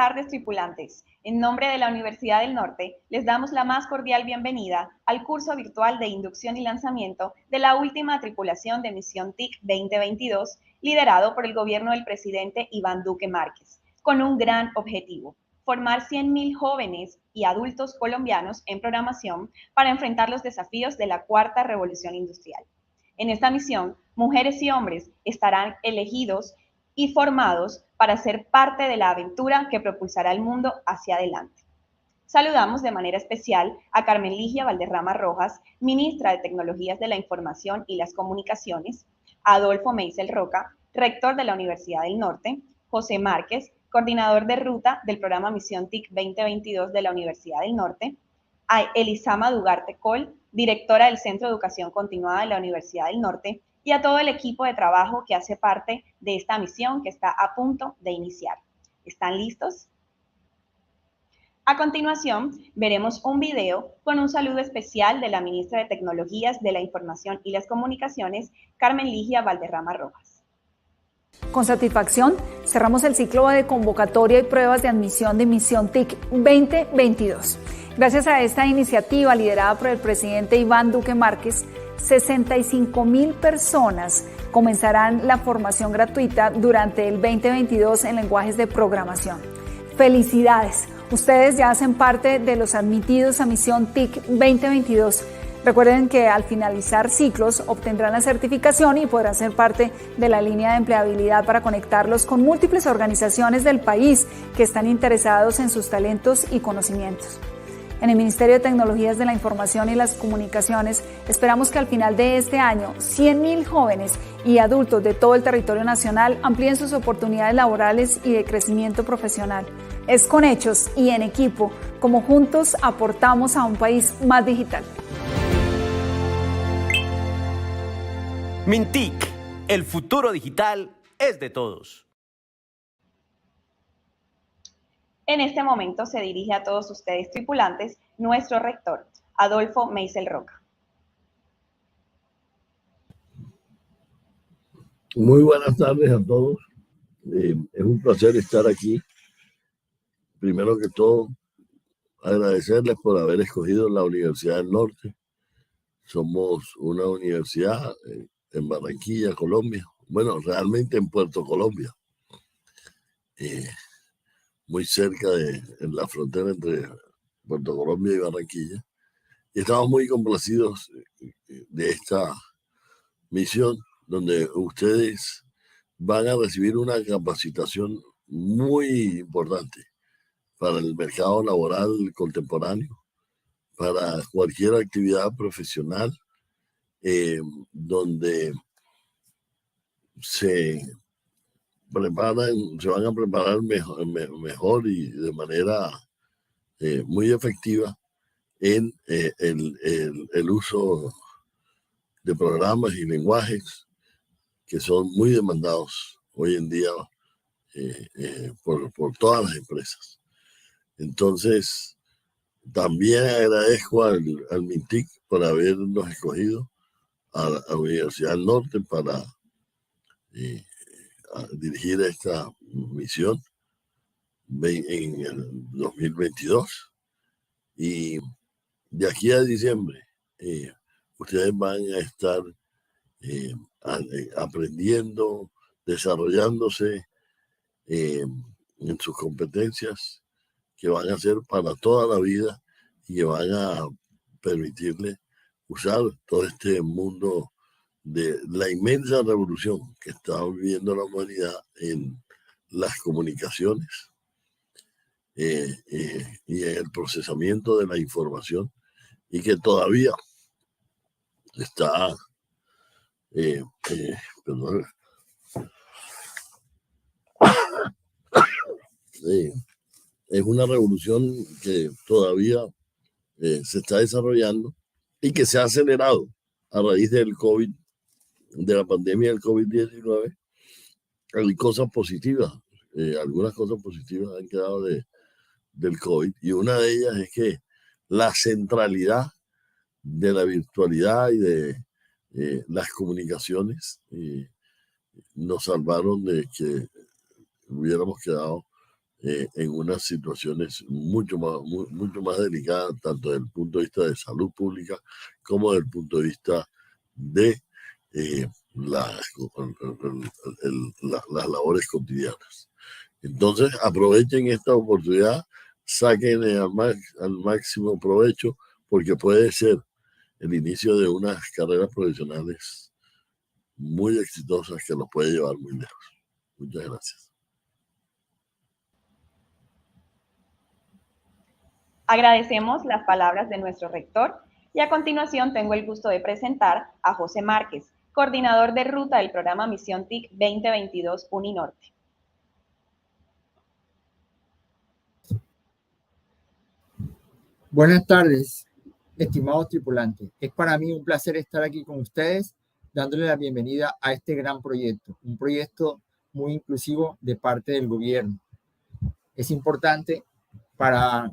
tardes, tripulantes. En nombre de la Universidad del Norte, les damos la más cordial bienvenida al curso virtual de inducción y lanzamiento de la última tripulación de misión TIC 2022, liderado por el gobierno del presidente Iván Duque Márquez, con un gran objetivo: formar 100.000 jóvenes y adultos colombianos en programación para enfrentar los desafíos de la cuarta revolución industrial. En esta misión, mujeres y hombres estarán elegidos y formados para ser parte de la aventura que propulsará al mundo hacia adelante. Saludamos de manera especial a Carmen Ligia Valderrama Rojas, ministra de Tecnologías de la Información y las Comunicaciones, a Adolfo Meisel Roca, rector de la Universidad del Norte, José Márquez, coordinador de ruta del programa Misión TIC 2022 de la Universidad del Norte, a Elisama Dugarte Col, directora del Centro de Educación Continuada de la Universidad del Norte, y a todo el equipo de trabajo que hace parte de esta misión que está a punto de iniciar. ¿Están listos? A continuación, veremos un video con un saludo especial de la ministra de Tecnologías de la Información y las Comunicaciones, Carmen Ligia Valderrama Rojas. Con satisfacción, cerramos el ciclo de convocatoria y pruebas de admisión de Misión TIC 2022. Gracias a esta iniciativa liderada por el presidente Iván Duque Márquez, 65.000 personas comenzarán la formación gratuita durante el 2022 en lenguajes de programación. ¡Felicidades! Ustedes ya hacen parte de los admitidos a Misión TIC 2022. Recuerden que al finalizar ciclos obtendrán la certificación y podrán ser parte de la línea de empleabilidad para conectarlos con múltiples organizaciones del país que están interesados en sus talentos y conocimientos. En el Ministerio de Tecnologías de la Información y las Comunicaciones esperamos que al final de este año 100.000 jóvenes y adultos de todo el territorio nacional amplíen sus oportunidades laborales y de crecimiento profesional. Es con hechos y en equipo como juntos aportamos a un país más digital. Mintic, el futuro digital es de todos. En este momento se dirige a todos ustedes, tripulantes, nuestro rector, Adolfo Meisel Roca. Muy buenas tardes a todos. Es un placer estar aquí. Primero que todo, agradecerles por haber escogido la Universidad del Norte. Somos una universidad en Barranquilla, Colombia. Bueno, realmente en Puerto Colombia. Muy cerca en la frontera entre Puerto Colombia y Barranquilla. Y estamos muy complacidos de esta misión, donde ustedes van a recibir una capacitación muy importante para el mercado laboral contemporáneo, para cualquier actividad profesional, donde se van a preparar mejor y de manera muy efectiva en el uso de programas y lenguajes que son muy demandados hoy en día por todas las empresas. Entonces, también agradezco al MINTIC por habernos escogido a la Universidad del Norte para dirigir esta misión en el 2022. Y de aquí a diciembre, ustedes van a estar aprendiendo, desarrollándose en sus competencias que van a ser para toda la vida y que van a permitirle usar todo este mundo de la inmensa revolución que está viviendo la humanidad en las comunicaciones y en el procesamiento de la información, y que todavía está es una revolución que todavía se está desarrollando y que se ha acelerado a raíz del COVID, de la pandemia del COVID-19. Hay cosas positivas, algunas cosas positivas han quedado del COVID, y una de ellas es que la centralidad de la virtualidad y de las comunicaciones nos salvaron de que hubiéramos quedado en unas situaciones mucho más delicadas, tanto desde el punto de vista de salud pública como desde el punto de vista de las labores cotidianas. Entonces, aprovechen esta oportunidad, saquen al máximo provecho, porque puede ser el inicio de unas carreras profesionales muy exitosas que nos puede llevar muy lejos. Muchas gracias. Agradecemos las palabras de nuestro rector y a continuación tengo el gusto de presentar a José Márquez, coordinador de ruta del programa Misión TIC 2022 Uninorte. Buenas tardes, estimados tripulantes. Es para mí un placer estar aquí con ustedes, dándole la bienvenida a este gran proyecto, un proyecto muy inclusivo de parte del gobierno. Es importante para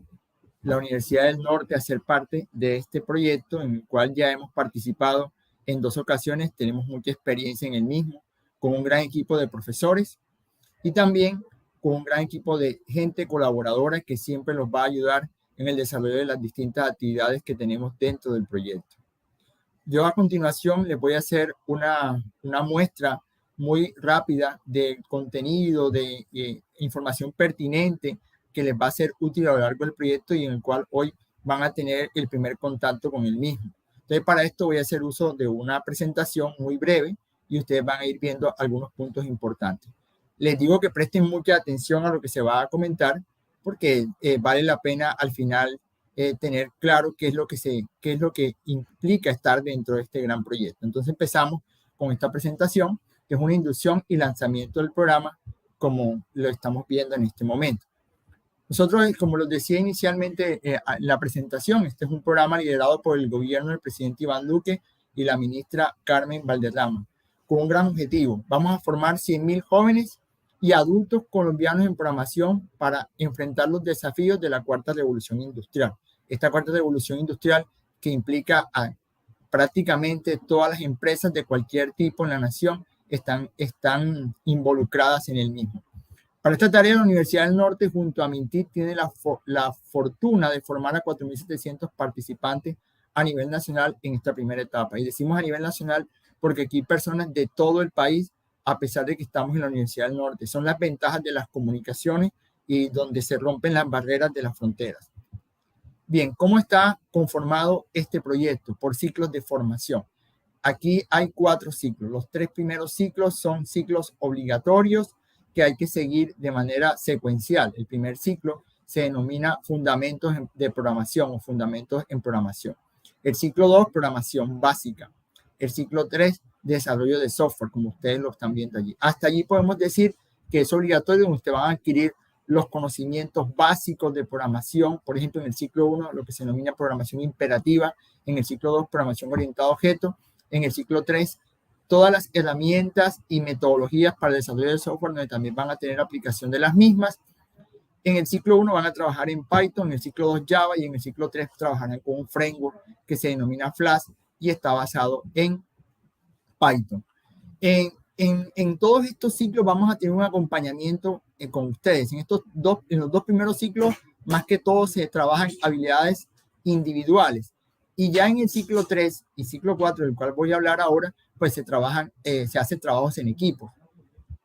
la Universidad del Norte hacer parte de este proyecto, en el cual ya hemos participado en 2 ocasiones, tenemos mucha experiencia en el mismo, con un gran equipo de profesores y también con un gran equipo de gente colaboradora que siempre nos va a ayudar en el desarrollo de las distintas actividades que tenemos dentro del proyecto. Yo a continuación les voy a hacer una muestra muy rápida de contenido, de información pertinente que les va a ser útil a lo largo del proyecto y en el cual hoy van a tener el primer contacto con el mismo. Entonces, para esto voy a hacer uso de una presentación muy breve y ustedes van a ir viendo algunos puntos importantes. Les digo que presten mucha atención a lo que se va a comentar, porque vale la pena al final tener claro qué es lo que implica estar dentro de este gran proyecto. Entonces empezamos con esta presentación, que es una inducción y lanzamiento del programa, como lo estamos viendo en este momento. Nosotros, como les decía inicialmente en la presentación, este es un programa liderado por el gobierno del presidente Iván Duque y la ministra Carmen Valderrama, con un gran objetivo. Vamos a formar 100.000 jóvenes y adultos colombianos en programación para enfrentar los desafíos de la cuarta revolución industrial. Esta cuarta revolución industrial que implica a prácticamente todas las empresas de cualquier tipo en la nación están involucradas en el mismo. Para esta tarea, la Universidad del Norte junto a Mintic tiene la fortuna de formar a 4.700 participantes a nivel nacional en esta primera etapa. Y decimos a nivel nacional porque aquí hay personas de todo el país, a pesar de que estamos en la Universidad del Norte. Son las ventajas de las comunicaciones y donde se rompen las barreras de las fronteras. Bien, ¿cómo está conformado este proyecto? Por ciclos de formación. Aquí hay 4 ciclos. Los 3 primeros ciclos son ciclos obligatorios que hay que seguir de manera secuencial. El primer ciclo se denomina Fundamentos de Programación o Fundamentos en Programación. El ciclo 2, Programación Básica. El ciclo 3, Desarrollo de Software, como ustedes lo están viendo allí. Hasta allí podemos decir que es obligatorio, donde ustedes van a adquirir los conocimientos básicos de programación. Por ejemplo, en el ciclo 1, lo que se denomina programación imperativa. En el ciclo 2, programación orientada a objetos. En el ciclo 3, todas las herramientas y metodologías para el desarrollo de software, donde también van a tener aplicación de las mismas. En el ciclo 1 van a trabajar en Python, en el ciclo 2 Java y en el ciclo 3 trabajarán con un framework que se denomina Flash y está basado en Python. En todos estos ciclos vamos a tener un acompañamiento con ustedes. En los 2 primeros ciclos, más que todo, se trabajan habilidades individuales. Y ya en el ciclo 3 y ciclo 4, del cual voy a hablar ahora, pues se hacen trabajos en equipo.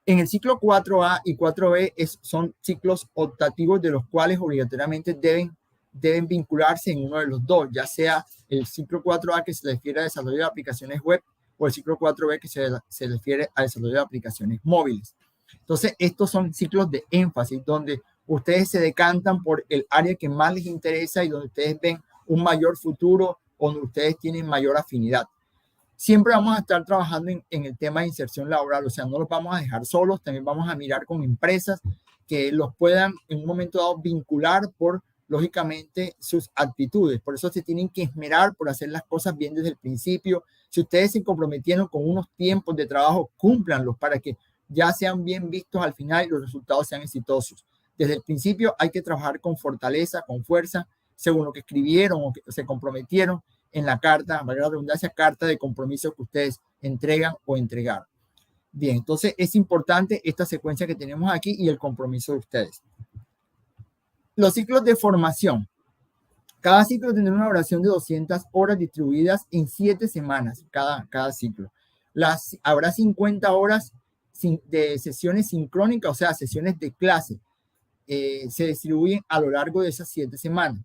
En el ciclo 4A y 4B son ciclos optativos de los cuales obligatoriamente deben vincularse en uno de los dos, ya sea el ciclo 4A que se refiere a desarrollo de aplicaciones web o el ciclo 4B que se refiere a desarrollo de aplicaciones móviles. Entonces, estos son ciclos de énfasis donde ustedes se decantan por el área que más les interesa y donde ustedes ven un mayor futuro, donde ustedes tienen mayor afinidad. Siempre vamos a estar trabajando en el tema de inserción laboral, o sea, no los vamos a dejar solos, también vamos a mirar con empresas que los puedan en un momento dado vincular por, lógicamente, sus actitudes. Por eso se tienen que esmerar por hacer las cosas bien desde el principio. Si ustedes se comprometieron con unos tiempos de trabajo, cúmplanlos para que ya sean bien vistos al final y los resultados sean exitosos. Desde el principio hay que trabajar con fortaleza, con fuerza, según lo que escribieron o que se comprometieron en la carta, valga la redundancia, carta de compromiso que ustedes entregan o entregaron. Bien, entonces es importante esta secuencia que tenemos aquí y el compromiso de ustedes. Los ciclos de formación. Cada ciclo tendrá una duración de 200 horas distribuidas en 7 semanas, cada ciclo. Habrá 50 horas de sesiones sincrónicas, o sea, sesiones de clase. Se distribuyen a lo largo de esas 7 semanas.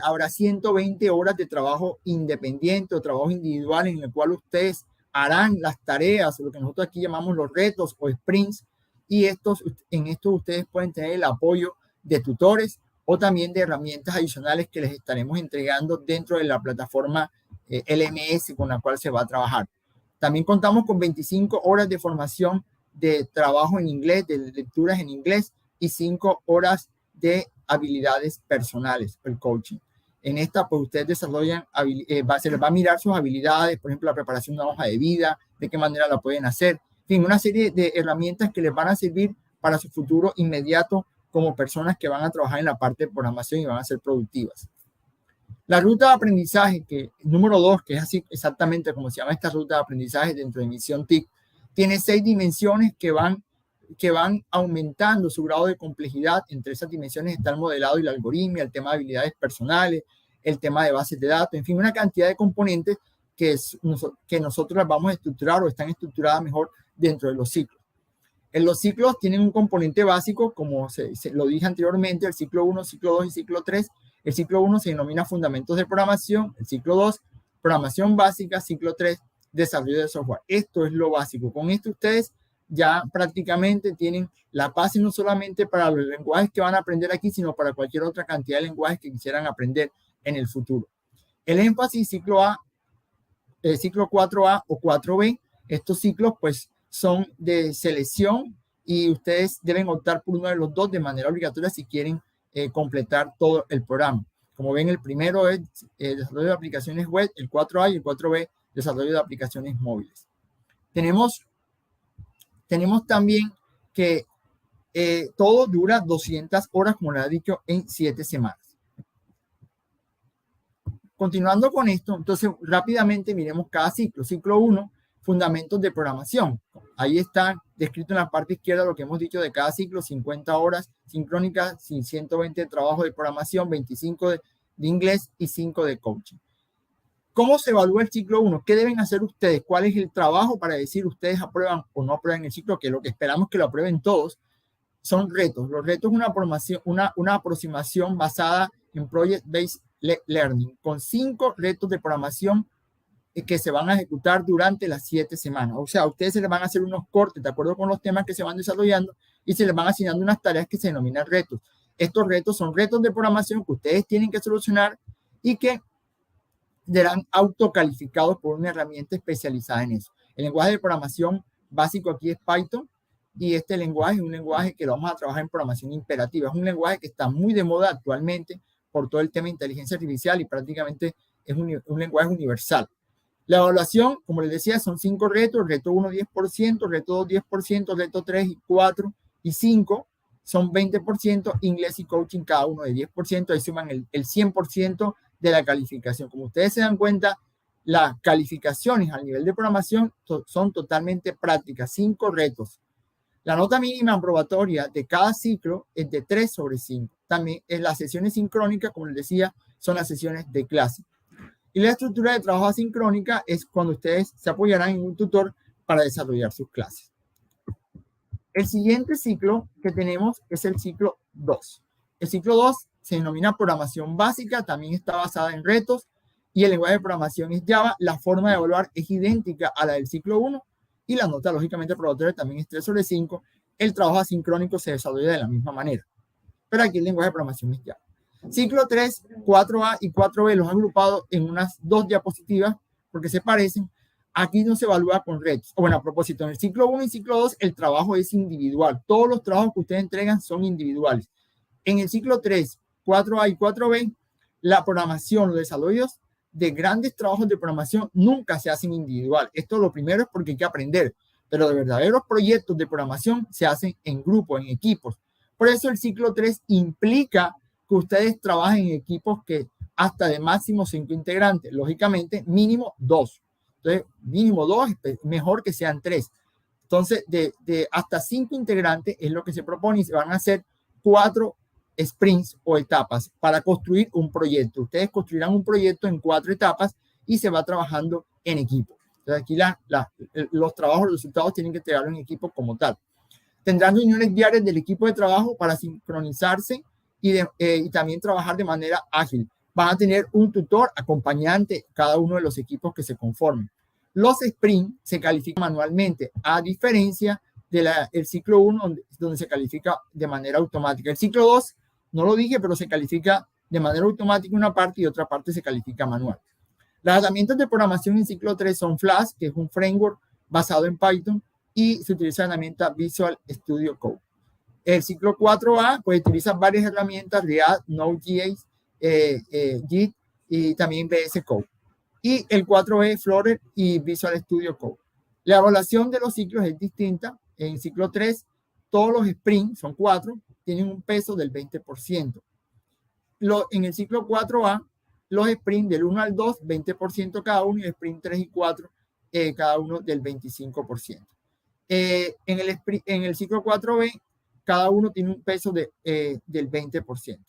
Habrá 120 horas de trabajo independiente o trabajo individual en el cual ustedes harán las tareas, lo que nosotros aquí llamamos los retos o sprints, y en estos ustedes pueden tener el apoyo de tutores o también de herramientas adicionales que les estaremos entregando dentro de la plataforma LMS con la cual se va a trabajar. También contamos con 25 horas de formación de trabajo en inglés, de lecturas en inglés, y 5 horas de habilidades personales, el coaching. En esta, pues ustedes desarrollan, se les va a mirar sus habilidades, por ejemplo, la preparación de una hoja de vida, de qué manera la pueden hacer, en fin, una serie de herramientas que les van a servir para su futuro inmediato como personas que van a trabajar en la parte de programación y van a ser productivas. La ruta de aprendizaje, número 2, que es así exactamente como se llama esta ruta de aprendizaje dentro de Misión TIC, tiene 6 dimensiones que van aumentando su grado de complejidad. Entre esas dimensiones está el modelado y la algoritmia, el tema de habilidades personales, el tema de bases de datos, en fin, una cantidad de componentes que nosotros las vamos a estructurar o están estructuradas mejor dentro de los ciclos. En los ciclos tienen un componente básico, como lo dije anteriormente, el ciclo 1, ciclo 2 y ciclo 3. El ciclo 1 se denomina Fundamentos de Programación, el ciclo 2, Programación Básica, ciclo 3, Desarrollo de Software. Esto es lo básico. Con esto ustedes ya prácticamente tienen la base no solamente para los lenguajes que van a aprender aquí, sino para cualquier otra cantidad de lenguajes que quisieran aprender en el futuro. El énfasis, ciclo A, ciclo 4A o 4B, estos ciclos pues son de selección y ustedes deben optar por uno de los dos de manera obligatoria si quieren completar todo el programa. Como ven, el primero es desarrollo de aplicaciones web, el 4A y el 4B, desarrollo de aplicaciones móviles. Tenemos también que todo dura 200 horas, como les he dicho, en 7 semanas. Continuando con esto, entonces rápidamente miremos cada ciclo. Ciclo 1, fundamentos de programación. Ahí está descrito en la parte izquierda lo que hemos dicho de cada ciclo: 50 horas sincrónicas, 120 de trabajo de programación, 25 de inglés y 5 de coaching. ¿Cómo se evalúa el ciclo 1? ¿Qué deben hacer ustedes? ¿Cuál es el trabajo para decir ustedes aprueban o no aprueban el ciclo? Que lo que esperamos que lo aprueben todos son retos. Los retos es una aproximación basada en Project-Based Learning, con 5 retos de programación que se van a ejecutar durante las 7 semanas. O sea, a ustedes se les van a hacer unos cortes de acuerdo con los temas que se van desarrollando y se les van asignando unas tareas que se denominan retos. Estos retos son retos de programación que ustedes tienen que solucionar y que serán autocalificados por una herramienta especializada en eso. El lenguaje de programación básico aquí es Python, y este lenguaje es un lenguaje que lo vamos a trabajar en programación imperativa. Es un lenguaje que está muy de moda actualmente por todo el tema de inteligencia artificial y prácticamente es un lenguaje universal. La evaluación, como les decía, son 5 retos: reto 1 10%, reto 2 10%, reto 3 y 4 y 5 son 20%, inglés y coaching cada uno de 10%, ahí suman el 100% de la calificación. Como ustedes se dan cuenta, las calificaciones a nivel de programación son totalmente prácticas, 5 retos. La nota mínima probatoria de cada ciclo es de 3 sobre 5. También en las sesiones sincrónicas, como les decía, son las sesiones de clase. Y la estructura de trabajo asincrónica es cuando ustedes se apoyarán en un tutor para desarrollar sus clases. El siguiente ciclo que tenemos es el ciclo 2. El ciclo 2 se denomina programación básica, también está basada en retos y el lenguaje de programación es Java. La forma de evaluar es idéntica a la del ciclo 1 y la nota lógicamente probatoria también es 3 sobre 5. El trabajo asincrónico se desarrolla de la misma manera, pero aquí el lenguaje de programación es Java. Ciclo 3, 4A y 4B los han agrupado en unas 2 diapositivas porque se parecen. Aquí no se evalúa con retos. Bueno, a propósito, en el ciclo 1 y ciclo 2 el trabajo es individual. Todos los trabajos que ustedes entregan son individuales. En el ciclo 3, 4A y 4B, la programación, los desarrollos de grandes trabajos de programación nunca se hacen individual. Esto lo primero es porque hay que aprender, pero de verdaderos proyectos de programación se hacen en grupos, en equipos. Por eso el ciclo 3 implica que ustedes trabajen en equipos que hasta de máximo 5 integrantes, lógicamente mínimo 2. Entonces, mínimo 2, mejor que sean 3. Entonces, de hasta 5 integrantes es lo que se propone y se van a hacer 4 sprints o etapas para construir un proyecto. Ustedes construirán un proyecto en 4 etapas y se va trabajando en equipo. Entonces aquí los trabajos, los resultados tienen que entregarlo en equipo como tal. Tendrán reuniones diarias del equipo de trabajo para sincronizarse y también trabajar de manera ágil. Van a tener un tutor acompañante cada uno de los equipos que se conformen. Los sprints se califican manualmente, a diferencia del ciclo 1, donde se califica de manera automática. El ciclo 2, no lo dije, pero se califica de manera automática una parte y otra parte se califica manual. Las herramientas de programación en ciclo 3 son Flash, que es un framework basado en Python, y se utiliza la herramienta Visual Studio Code. El ciclo 4A pues utiliza varias herramientas, React, Node.js, Git y también VS Code. Y el 4B, Flutter y Visual Studio Code. La evaluación de los ciclos es distinta. En ciclo 3, todos los sprints, son 4, tienen un peso del 20%. En el ciclo 4A, los sprints del 1 al 2, 20% cada uno, y el sprint 3 y 4, cada uno del 25%. En el ciclo 4B, cada uno tiene un peso del 20%.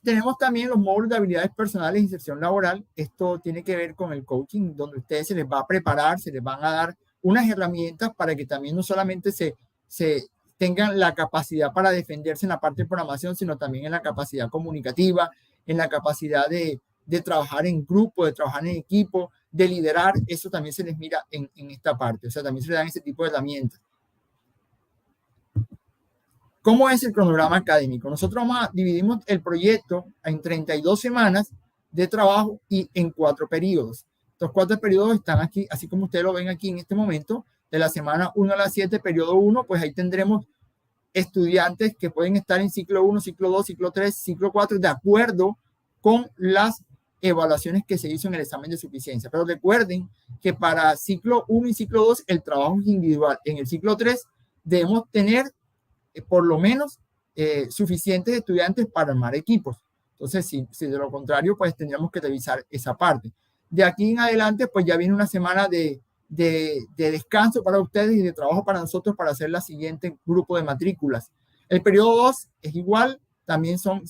Tenemos también los módulos de habilidades personales e inserción laboral. Esto tiene que ver con el coaching, donde a ustedes se les va a preparar, se les van a dar unas herramientas para que también no solamente se tengan la capacidad para defenderse en la parte de programación, sino también en la capacidad comunicativa, en la capacidad de trabajar en grupo, de trabajar en equipo, de liderar. Eso también se les mira en esta parte. O sea, también se les dan ese tipo de herramientas. ¿Cómo es el cronograma académico? Nosotros dividimos el proyecto en 32 semanas de trabajo y en 4 periodos. Estos 4 periodos están aquí, así como ustedes lo ven aquí en este momento, de la semana 1 a la 7, periodo 1, pues ahí tendremos estudiantes que pueden estar en ciclo 1, ciclo 2, ciclo 3, ciclo 4, de acuerdo con las evaluaciones que se hizo en el examen de suficiencia. Pero recuerden que para ciclo 1 y ciclo 2 el trabajo es individual. En el ciclo 3 debemos tener por lo menos suficientes estudiantes para armar equipos. Entonces, si de lo contrario, pues tendríamos que revisar esa parte. De aquí en adelante, pues ya viene una semana de descanso para ustedes y de trabajo para nosotros para hacer la siguiente grupo de matrículas. El periodo 2 es igual, también son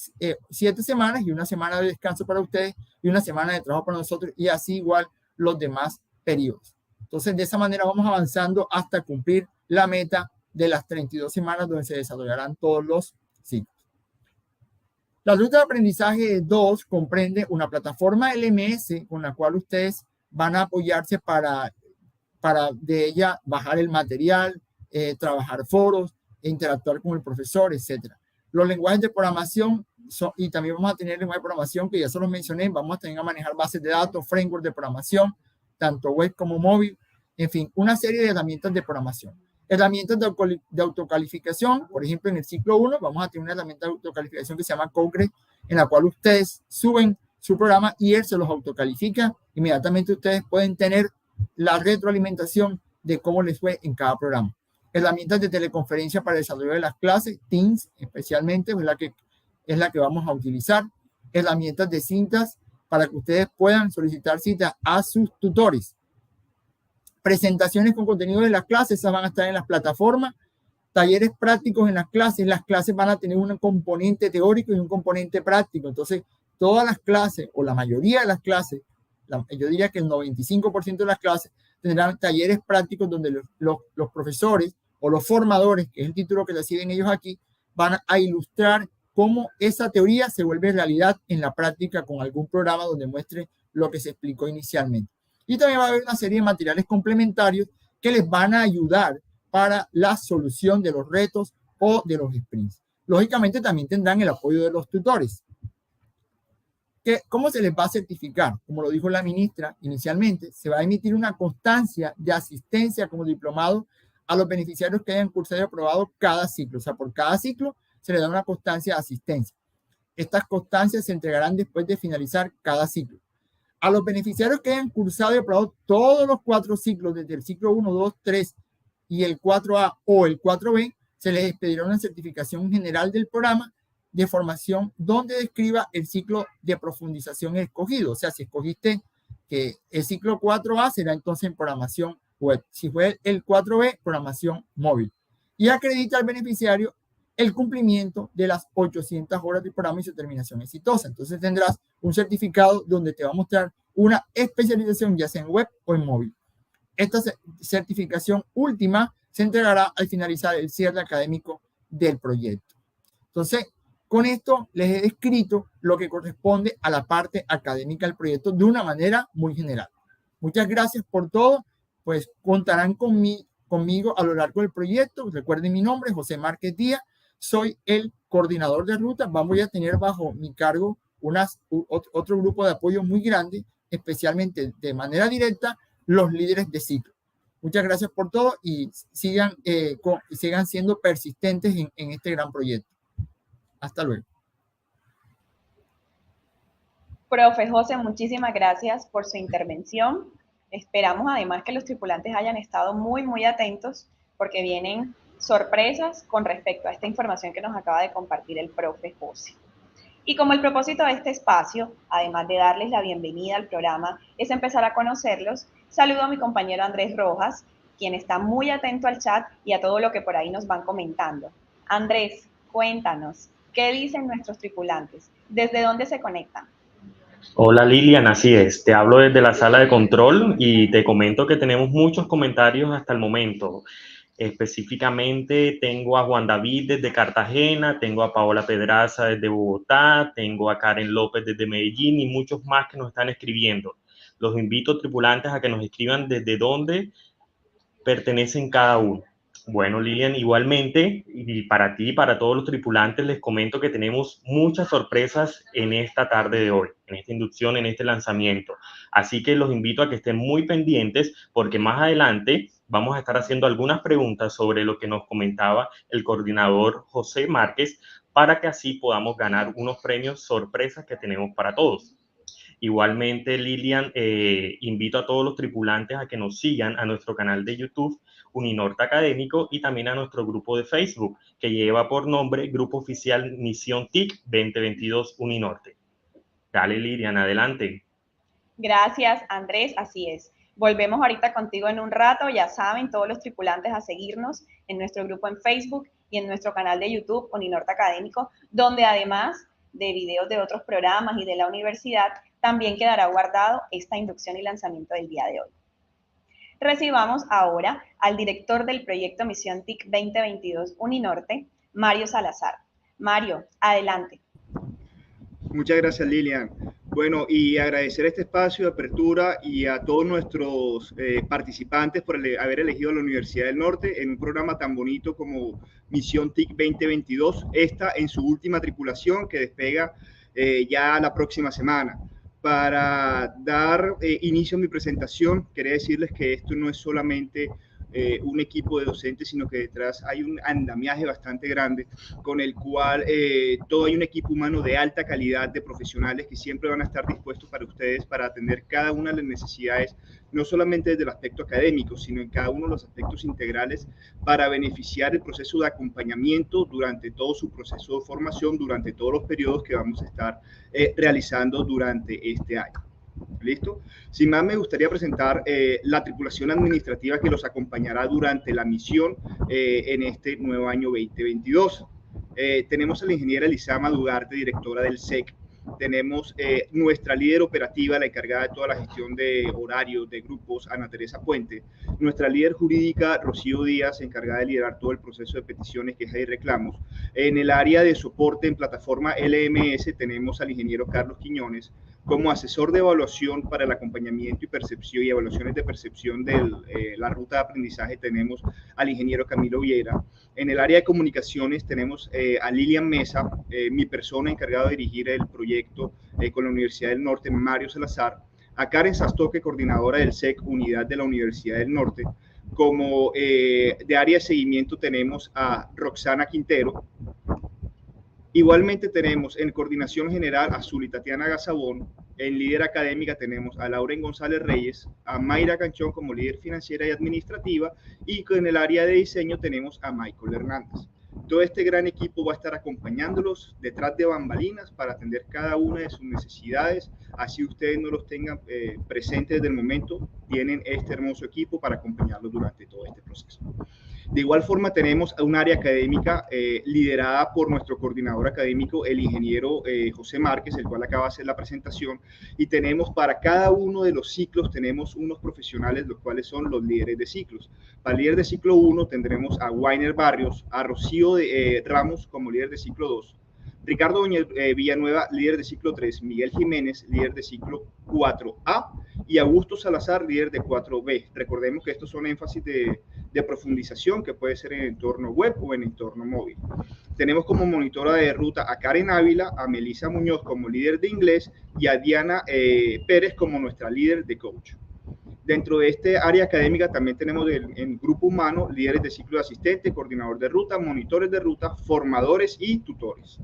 7 semanas y una semana de descanso para ustedes y una semana de trabajo para nosotros, y así igual los demás periodos. Entonces, de esa manera vamos avanzando hasta cumplir la meta de las 32 semanas donde se desarrollarán todos los ciclos. La ruta de aprendizaje 2 comprende una plataforma LMS con la cual ustedes van a apoyarse para de ella bajar el material, trabajar foros, interactuar con el profesor, etc. Los lenguajes de programación y también vamos a tener lenguaje de programación que ya se los mencioné. Vamos a tener que manejar bases de datos, framework de programación, tanto web como móvil, en fin, una serie de herramientas de programación. Herramientas de autocalificación, por ejemplo, en el ciclo 1 vamos a tener una herramienta de autocalificación que se llama Cogre, en la cual ustedes suben su programa y él se los autocalifica. Inmediatamente ustedes pueden tener la retroalimentación de cómo les fue en cada programa. Herramientas de teleconferencia para el desarrollo de las clases, Teams especialmente, es la que vamos a utilizar. Herramientas de citas para que ustedes puedan solicitar citas a sus tutores. Presentaciones con contenido de las clases, esas van a estar en las plataformas. Talleres prácticos en las clases van a tener un componente teórico y un componente práctico. Entonces, todas las clases, o la mayoría de las clases, yo diría que el 95% de las clases tendrán talleres prácticos donde los profesores o los formadores, que es el título que reciben ellos aquí, van a ilustrar cómo esa teoría se vuelve realidad en la práctica con algún programa donde muestre lo que se explicó inicialmente. Y también va a haber una serie de materiales complementarios que les van a ayudar para la solución de los retos o de los sprints. Lógicamente también tendrán el apoyo de los tutores. ¿Cómo se les va a certificar? Como lo dijo la ministra inicialmente, se va a emitir una constancia de asistencia como diplomado a los beneficiarios que hayan cursado y aprobado cada ciclo. O sea, por cada ciclo se les da una constancia de asistencia. Estas constancias se entregarán después de finalizar cada ciclo. A los beneficiarios que hayan cursado y aprobado todos los 4 ciclos, desde el ciclo 1, 2, 3 y el 4A o el 4B, se les expedirá una certificación general del programa de formación donde describa el ciclo de profundización escogido. O sea, si escogiste que el ciclo 4A será entonces en programación web. Si fue el 4B, programación móvil. y acredita al beneficiario el cumplimiento de las 800 horas del programa y su terminación exitosa. Entonces tendrás un certificado donde te va a mostrar una especialización ya sea en web o en móvil. Esta certificación última se entregará al finalizar el cierre académico del proyecto. Entonces, con esto les he descrito lo que corresponde a la parte académica del proyecto de una manera muy general. Muchas gracias por todo. Pues contarán conmigo a lo largo del proyecto. Recuerden mi nombre, José Márquez Díaz. Soy el coordinador de ruta. Vamos a tener bajo mi cargo otro grupo de apoyo muy grande, especialmente de manera directa, los líderes de ciclo. Muchas gracias por todo y sigan siendo persistentes en este gran proyecto. Hasta luego. Profe José, muchísimas gracias por su intervención. Esperamos además que los tripulantes hayan estado muy atentos porque vienen sorpresas con respecto a esta información que nos acaba de compartir el profe José. Y como el propósito de este espacio, además de darles la bienvenida al programa, es empezar a conocerlos, saludo a mi compañero Andrés Rojas, quien está muy atento al chat y a todo lo que por ahí nos van comentando. Andrés, cuéntanos, ¿qué dicen nuestros tripulantes? ¿Desde dónde se conectan? Hola Lilian, así es, te hablo desde la sala de control y te comento que tenemos muchos comentarios hasta el momento. Específicamente tengo a Juan David desde Cartagena, tengo a Paola Pedraza desde Bogotá, tengo a Karen López desde Medellín y muchos más que nos están escribiendo. Los invito, tripulantes, a que nos escriban desde dónde pertenecen cada uno. Bueno, Lilian, igualmente, y para ti y para todos los tripulantes, les comento que tenemos muchas sorpresas en esta tarde de hoy, en esta inducción, en este lanzamiento. Así que los invito a que estén muy pendientes porque más adelante vamos a estar haciendo algunas preguntas sobre lo que nos comentaba el coordinador José Márquez para que así podamos ganar unos premios sorpresas que tenemos para todos. Igualmente, Lilian, invito a todos los tripulantes a que nos sigan a nuestro canal de YouTube, Uninorte Académico, y también a nuestro grupo de Facebook, que lleva por nombre Grupo Oficial Misión TIC 2022 Uninorte. Dale, Lilian, adelante. Gracias, Andrés, así es. Volvemos ahorita contigo en un rato. Ya saben, todos los tripulantes a seguirnos en nuestro grupo en Facebook y en nuestro canal de YouTube, Uninorte Académico, donde además de videos de otros programas y de la universidad, también quedará guardado esta inducción y lanzamiento del día de hoy. Recibamos ahora al director del proyecto Misión TIC 2022 Uninorte, Mario Salazar. Mario, adelante. Muchas gracias, Lilian. Bueno, y agradecer este espacio de apertura y a todos nuestros participantes por haber elegido la Universidad del Norte en un programa tan bonito como Misión TIC 2022, esta en su última tripulación que despega ya la próxima semana. Para dar inicio a mi presentación, quería decirles que esto no es solamente un equipo de docentes, sino que detrás hay un andamiaje bastante grande con el cual todo hay un equipo humano de alta calidad de profesionales que siempre van a estar dispuestos para ustedes para atender cada una de las necesidades, no solamente desde el aspecto académico, sino en cada uno de los aspectos integrales para beneficiar el proceso de acompañamiento durante todo su proceso de formación, durante todos los periodos que vamos a estar realizando durante este año. ¿Listo? Sin más, me gustaría presentar la tripulación administrativa que los acompañará durante la misión en este nuevo año 2022. Tenemos a la ingeniera Elizama Dugarte, directora del SEC. Tenemos nuestra líder operativa, la encargada de toda la gestión de horarios, de grupos, Ana Teresa Puente. Nuestra líder jurídica, Rocío Díaz, encargada de liderar todo el proceso de peticiones, quejas y reclamos. En el área de soporte en plataforma LMS tenemos al ingeniero Carlos Quiñones. Como asesor de evaluación para el acompañamiento y percepción y evaluaciones de percepción de la ruta de aprendizaje tenemos al ingeniero Camilo Vieira. En el área de comunicaciones tenemos a Lilian Mesa, mi persona encargada de dirigir el proyecto con la Universidad del Norte, Mario Salazar. A Karen Sastoque, coordinadora del SEC, unidad de la Universidad del Norte. Como de área de seguimiento tenemos a Roxana Quintero. Igualmente tenemos en coordinación general a Zuli Tatiana Gazabón, en líder académica tenemos a Lauren González Reyes, a Mayra Canchón como líder financiera y administrativa, y en el área de diseño tenemos a Michael Hernández. Todo este gran equipo va a estar acompañándolos detrás de bambalinas para atender cada una de sus necesidades, así ustedes no los tengan presentes desde el momento, tienen este hermoso equipo para acompañarlos durante todo este proceso. De igual forma, tenemos un área académica liderada por nuestro coordinador académico, el ingeniero José Márquez, el cual acaba de hacer la presentación, y tenemos para cada uno de los ciclos, tenemos unos profesionales, los cuales son los líderes de ciclos. Para el líder de ciclo 1 tendremos a Wainer Barrios, a Rocío Ramos como líder de ciclo 2, Ricardo Villanueva, líder de ciclo 3, Miguel Jiménez, líder de ciclo 4A, y Augusto Salazar, líder de 4B. Recordemos que estos son énfasis de profundización que puede ser en entorno web o en entorno móvil. Tenemos como monitora de ruta a Karen Ávila, a Melissa Muñoz como líder de inglés y a Diana Pérez como nuestra líder de coach. Dentro de este área académica también tenemos en grupo humano líderes de ciclo de asistente, coordinador de ruta, monitores de ruta, formadores y tutores.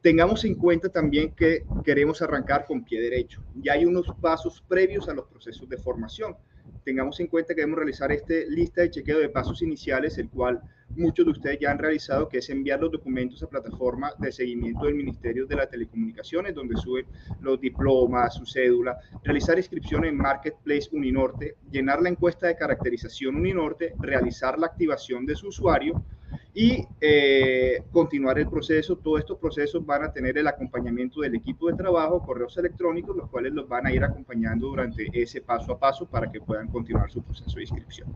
Tengamos en cuenta también que queremos arrancar con pie derecho. Ya hay unos pasos previos a los procesos de formación. Tengamos en cuenta que debemos realizar esta lista de chequeo de pasos iniciales, el cual muchos de ustedes ya han realizado, que es enviar los documentos a plataforma de seguimiento del Ministerio de las Telecomunicaciones, donde suben los diplomas, su cédula, realizar inscripción en Marketplace Uninorte, llenar la encuesta de caracterización Uninorte, realizar la activación de su usuario y continuar el proceso. Todos estos procesos van a tener el acompañamiento del equipo de trabajo, correos electrónicos, los cuales los van a ir acompañando durante ese paso a paso para que puedan continuar su proceso de inscripción.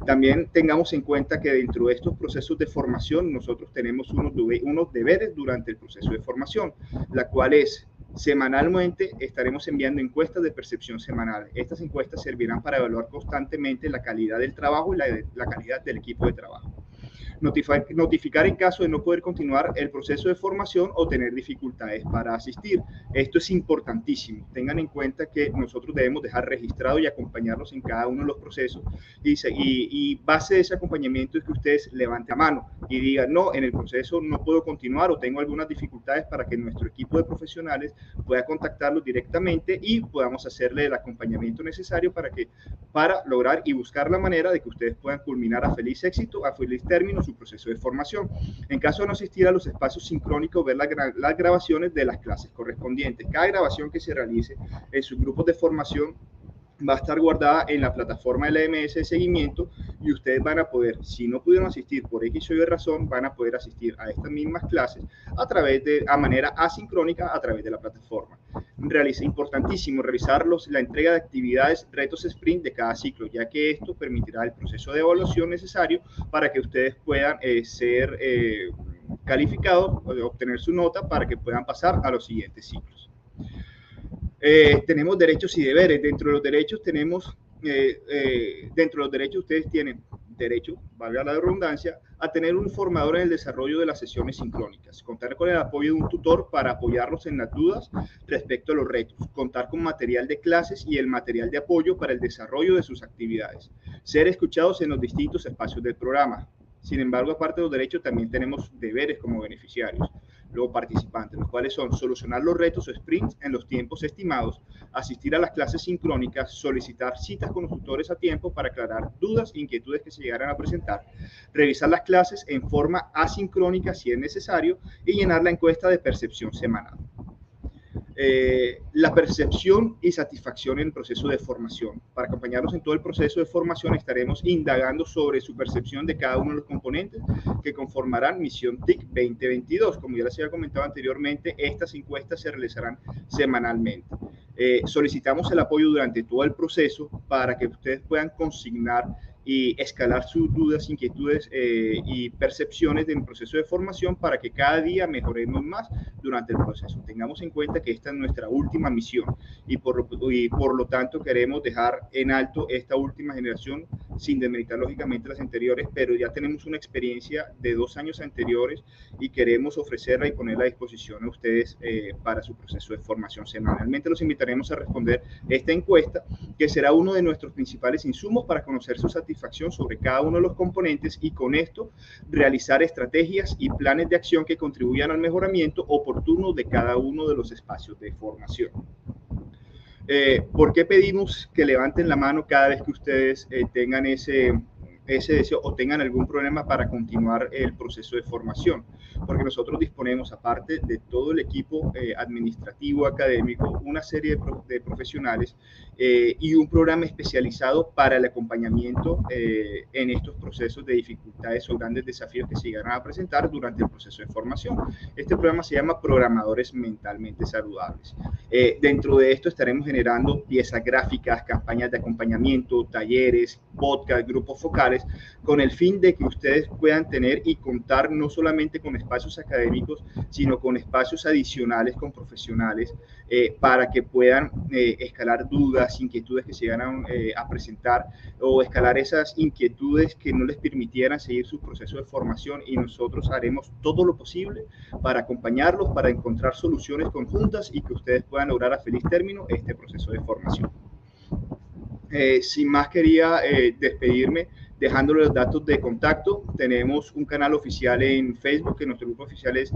También tengamos en cuenta que dentro de estos procesos de formación nosotros tenemos unos deberes durante el proceso de formación, la cual es: semanalmente estaremos enviando encuestas de percepción semanal. Estas encuestas servirán para evaluar constantemente la calidad del trabajo y la calidad del equipo de trabajo. Notificar en caso de no poder continuar el proceso de formación o tener dificultades para asistir. Esto es importantísimo. Tengan en cuenta que nosotros debemos dejar registrado y acompañarlos en cada uno de los procesos, y base de ese acompañamiento es que ustedes levanten la mano y digan: no, en el proceso no puedo continuar o tengo algunas dificultades, para que nuestro equipo de profesionales pueda contactarlos directamente y podamos hacerle el acompañamiento necesario para lograr y buscar la manera de que ustedes puedan culminar a feliz éxito, a feliz término su proceso de formación. En caso de no asistir a los espacios sincrónicos, ver las grabaciones de las clases correspondientes. Cada grabación que se realice en sus grupos de formación va a estar guardada en la plataforma LMS de seguimiento, y ustedes van a poder, si no pudieron asistir por X o Y razón, van a poder asistir a estas mismas clases a manera asincrónica a través de la plataforma. Importantísimo realizar la entrega de actividades, retos sprint de cada ciclo, ya que esto permitirá el proceso de evaluación necesario para que ustedes puedan ser calificados, obtener su nota para que puedan pasar a los siguientes ciclos. Tenemos derechos y deberes. Dentro de los derechos ustedes tienen derecho, valga la redundancia, a tener un formador en el desarrollo de las sesiones sincrónicas, contar con el apoyo de un tutor para apoyarlos en las dudas respecto a los retos, contar con material de clases y el material de apoyo para el desarrollo de sus actividades, ser escuchados en los distintos espacios del programa. Sin embargo, aparte de los derechos, también tenemos deberes como beneficiarios, luego participantes, los cuales son solucionar los retos o sprints en los tiempos estimados, asistir a las clases sincrónicas, solicitar citas con los tutores a tiempo para aclarar dudas e inquietudes que se llegaran a presentar, revisar las clases en forma asincrónica si es necesario y llenar la encuesta de percepción semanal. La percepción y satisfacción en el proceso de formación. Para acompañarlos en todo el proceso de formación estaremos indagando sobre su percepción de cada uno de los componentes que conformarán Misión TIC 2022. Como ya les había comentado anteriormente, estas encuestas se realizarán semanalmente. Solicitamos el apoyo durante todo el proceso para que ustedes puedan consignar y escalar sus dudas, inquietudes y percepciones del proceso de formación para que cada día mejoremos más durante el proceso. Tengamos en cuenta que esta es nuestra última misión y por lo tanto queremos dejar en alto esta última generación sin demeritar lógicamente las anteriores, pero ya tenemos una experiencia de 2 años anteriores y queremos ofrecerla y ponerla a disposición a ustedes para su proceso de formación. Semanalmente los invitaremos a responder esta encuesta, que será uno de nuestros principales insumos para conocer su satisfacción sobre cada uno de los componentes y con esto realizar estrategias y planes de acción que contribuyan al mejoramiento oportuno de cada uno de los espacios de formación. ¿Por qué pedimos que levanten la mano cada vez que ustedes tengan ese deseo o tengan algún problema para continuar el proceso de formación, porque nosotros disponemos, aparte de todo el equipo administrativo, académico, una serie de profesionales y un programa especializado para el acompañamiento en estos procesos de dificultades o grandes desafíos que se llegarán a presentar durante el proceso de formación. Este programa se llama Programadores Mentalmente Saludables. Dentro de esto estaremos generando piezas gráficas, campañas de acompañamiento, talleres, podcast, grupos focales, con el fin de que ustedes puedan tener y contar no solamente con espacios académicos, sino con espacios adicionales con profesionales para que puedan escalar dudas, inquietudes que se llegan a presentar o escalar esas inquietudes que no les permitieran seguir su proceso de formación, y nosotros haremos todo lo posible para acompañarlos, para encontrar soluciones conjuntas y que ustedes puedan lograr a feliz término este proceso de formación. Sin más, quería despedirme dejándole los datos de contacto. Tenemos un canal oficial en Facebook, que nuestro grupo oficial es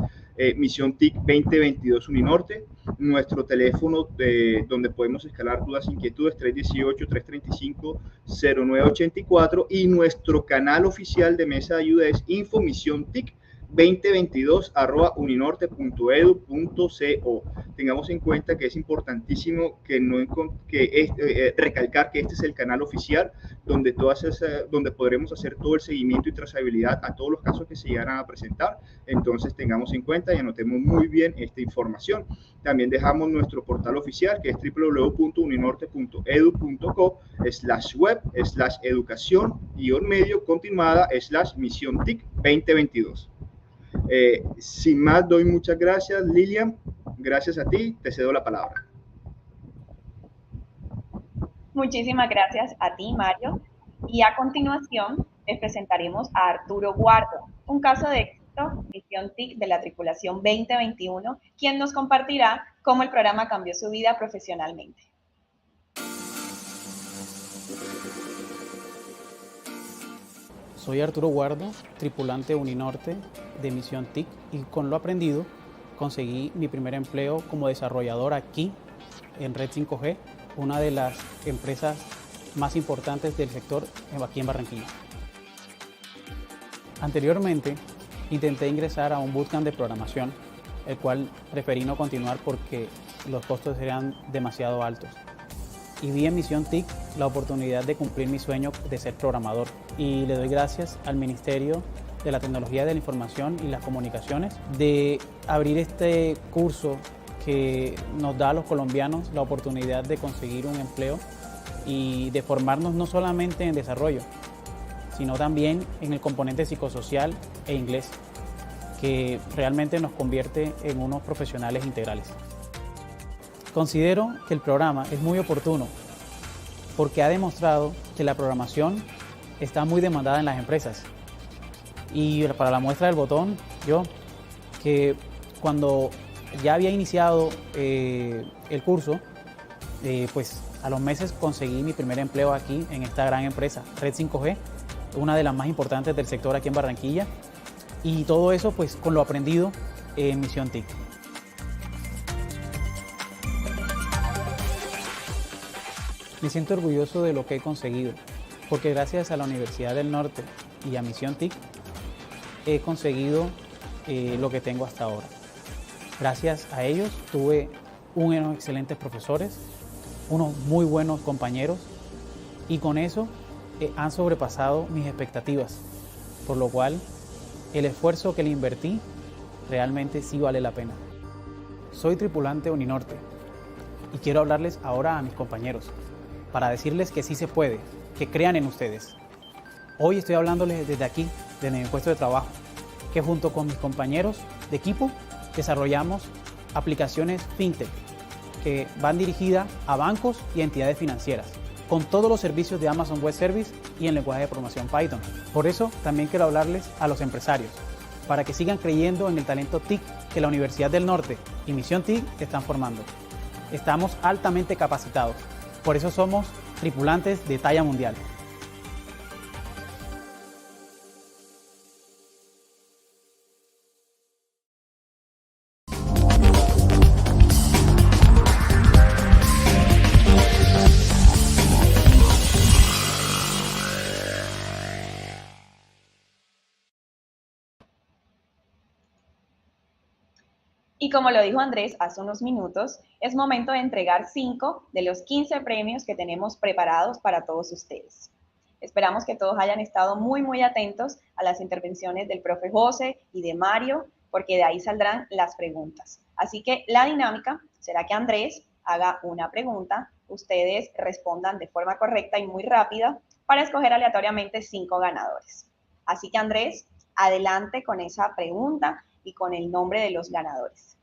Misión TIC 2022 Uninorte. Nuestro teléfono donde podemos escalar dudas e inquietudes, 318-335-0984, y nuestro canal oficial de mesa de ayuda es info-misión-tic 2022@uninorte.edu.co. Tengamos en cuenta que es importantísimo recalcar que este es el canal oficial donde podremos hacer todo el seguimiento y trazabilidad a todos los casos que se llegaran a presentar. Entonces tengamos en cuenta y anotemos muy bien esta información. También dejamos nuestro portal oficial, que es www.uninorte.edu.co/educación-medio continuada/misión-tic 2022. Sin más, doy muchas gracias, Lilian. Gracias a ti, te cedo la palabra. Muchísimas gracias a ti, Mario. Y a continuación les presentaremos a Arturo Guardo, un caso de éxito, Misión TIC de la tripulación 2021, quien nos compartirá cómo el programa cambió su vida profesionalmente. Soy Arturo Guardo, tripulante Uninorte de Misión TIC, y con lo aprendido conseguí mi primer empleo como desarrollador aquí en Red 5G, una de las empresas más importantes del sector aquí en Barranquilla. Anteriormente intenté ingresar a un bootcamp de programación, el cual preferí no continuar porque los costos eran demasiado altos. Y vi en Misión TIC la oportunidad de cumplir mi sueño de ser programador. Y le doy gracias al Ministerio de la Tecnología de la Información y las Comunicaciones de abrir este curso que nos da a los colombianos la oportunidad de conseguir un empleo y de formarnos no solamente en desarrollo, sino también en el componente psicosocial e inglés, que realmente nos convierte en unos profesionales integrales. Considero que el programa es muy oportuno porque ha demostrado que la programación está muy demandada en las empresas. Y para la muestra del botón, yo, que cuando ya había iniciado el curso, pues a los meses conseguí mi primer empleo aquí en esta gran empresa, Red 5G, una de las más importantes del sector aquí en Barranquilla, y todo eso pues con lo aprendido en Misión TIC. Me siento orgulloso de lo que he conseguido, porque gracias a la Universidad del Norte y a Misión TIC he conseguido lo que tengo hasta ahora. Gracias a ellos tuve unos excelentes profesores, unos muy buenos compañeros, y con eso han sobrepasado mis expectativas, por lo cual el esfuerzo que le invertí realmente sí vale la pena. Soy tripulante Uninorte y quiero hablarles ahora a mis compañeros para decirles que sí se puede, que crean en ustedes. Hoy estoy hablándoles desde aquí, desde mi puesto de trabajo, que junto con mis compañeros de equipo desarrollamos aplicaciones fintech que van dirigidas a bancos y entidades financieras, con todos los servicios de Amazon Web Service y en lenguaje de programación Python. Por eso también quiero hablarles a los empresarios, para que sigan creyendo en el talento TIC que la Universidad del Norte y Misión TIC están formando. Estamos altamente capacitados, por eso somos tripulantes de talla mundial. Y como lo dijo Andrés hace unos minutos, es momento de entregar 5 de los 15 premios que tenemos preparados para todos ustedes. Esperamos que todos hayan estado muy atentos a las intervenciones del profe José y de Mario, porque de ahí saldrán las preguntas. Así que la dinámica será que Andrés haga una pregunta, ustedes respondan de forma correcta y muy rápida para escoger aleatoriamente 5 ganadores. Así que Andrés, adelante con esa pregunta y con el nombre de los ganadores.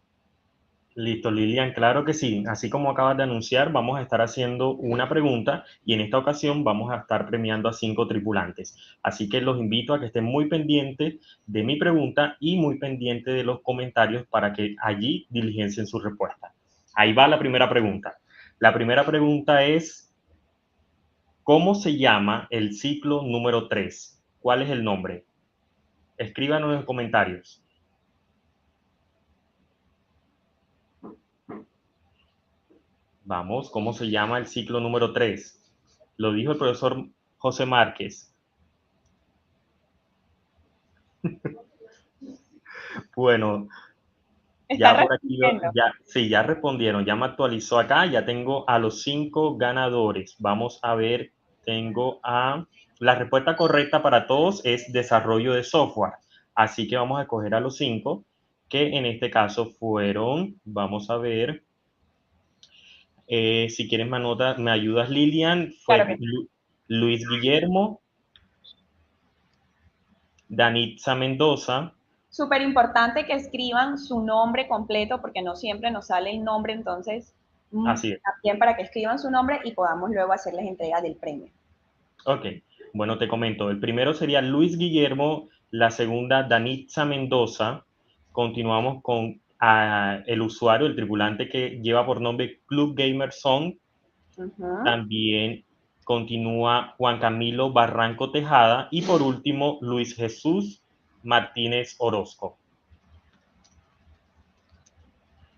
Listo, Lilian, claro que sí. Así como acabas de anunciar, vamos a estar haciendo una pregunta y en esta ocasión vamos a estar premiando a 5 tripulantes. Así que los invito a que estén muy pendientes de mi pregunta y muy pendientes de los comentarios para que allí diligencien su respuesta. Ahí va la primera pregunta. La primera pregunta es, ¿cómo se llama el ciclo número 3? ¿Cuál es el nombre? Escríbanos en los comentarios. Vamos, ¿cómo se llama el ciclo número 3? Lo dijo el profesor José Márquez. Bueno, ya por aquí, ya respondieron, ya me actualizó acá, ya tengo a los 5 ganadores. Vamos a ver, la respuesta correcta para todos es desarrollo de software. Así que vamos a escoger a los 5, que en este caso fueron, vamos a ver, si quieres me ayudas, Lilian, fue claro Luis Guillermo, Danitza Mendoza. Súper importante que escriban su nombre completo porque no siempre nos sale el nombre, entonces así es. También para que escriban su nombre y podamos luego hacerles entrega del premio. Ok, bueno, te comento. El primero sería Luis Guillermo, la segunda Danitza Mendoza. Continuamos con el usuario, el tripulante que lleva por nombre Club Gamer Song. También continúa Juan Camilo Barranco Tejada y por último Luis Jesús Martínez Orozco.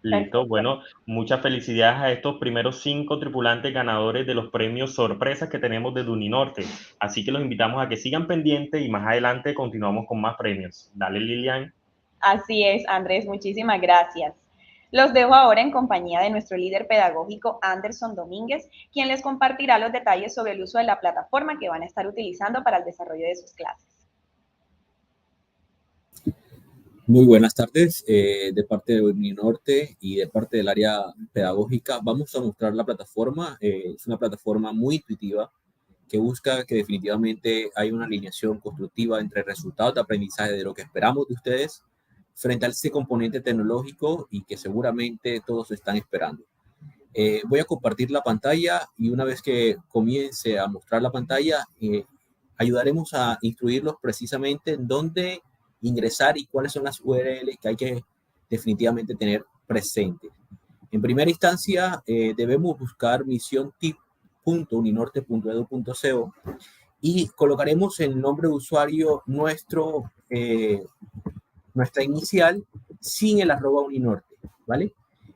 Listo, bueno, muchas felicidades a estos primeros 5 tripulantes ganadores de los premios sorpresas que tenemos de Uninorte. Así que los invitamos a que sigan pendientes y más adelante continuamos con más premios. Dale, Lilian. Así es, Andrés, muchísimas gracias. Los dejo ahora en compañía de nuestro líder pedagógico, Anderson Domínguez, quien les compartirá los detalles sobre el uso de la plataforma que van a estar utilizando para el desarrollo de sus clases. Muy buenas tardes, de parte de Uninorte y de parte del área pedagógica. Vamos a mostrar la plataforma. Es una plataforma muy intuitiva que busca que definitivamente hay una alineación constructiva entre resultados de aprendizaje de lo que esperamos de ustedes frente a ese componente tecnológico y que seguramente todos están esperando. Voy a compartir la pantalla y una vez que comience a mostrar la pantalla, ayudaremos a instruirlos precisamente en dónde ingresar y cuáles son las URLs que hay que definitivamente tener presentes. En primera instancia, debemos buscar misiontip.uninorte.edu.co y colocaremos el nombre de usuario nuestra inicial sin el @uninorte, ¿vale?